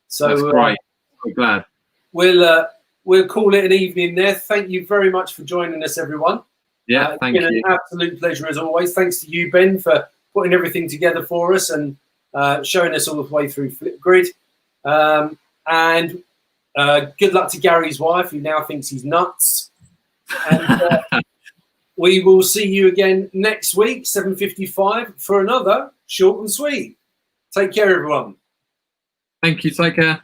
So that's great. I'm glad. We'll call it an evening there. Thank you very much for joining us, everyone. Yeah, thank you. It's been an absolute pleasure as always. Thanks to you, Ben, for putting everything together for us and showing us all the way through Flipgrid. And good luck to Gary's wife, who now thinks he's nuts. And we will see you again next week, 7:55, for another short and sweet. Take care, everyone. Thank you. Take care.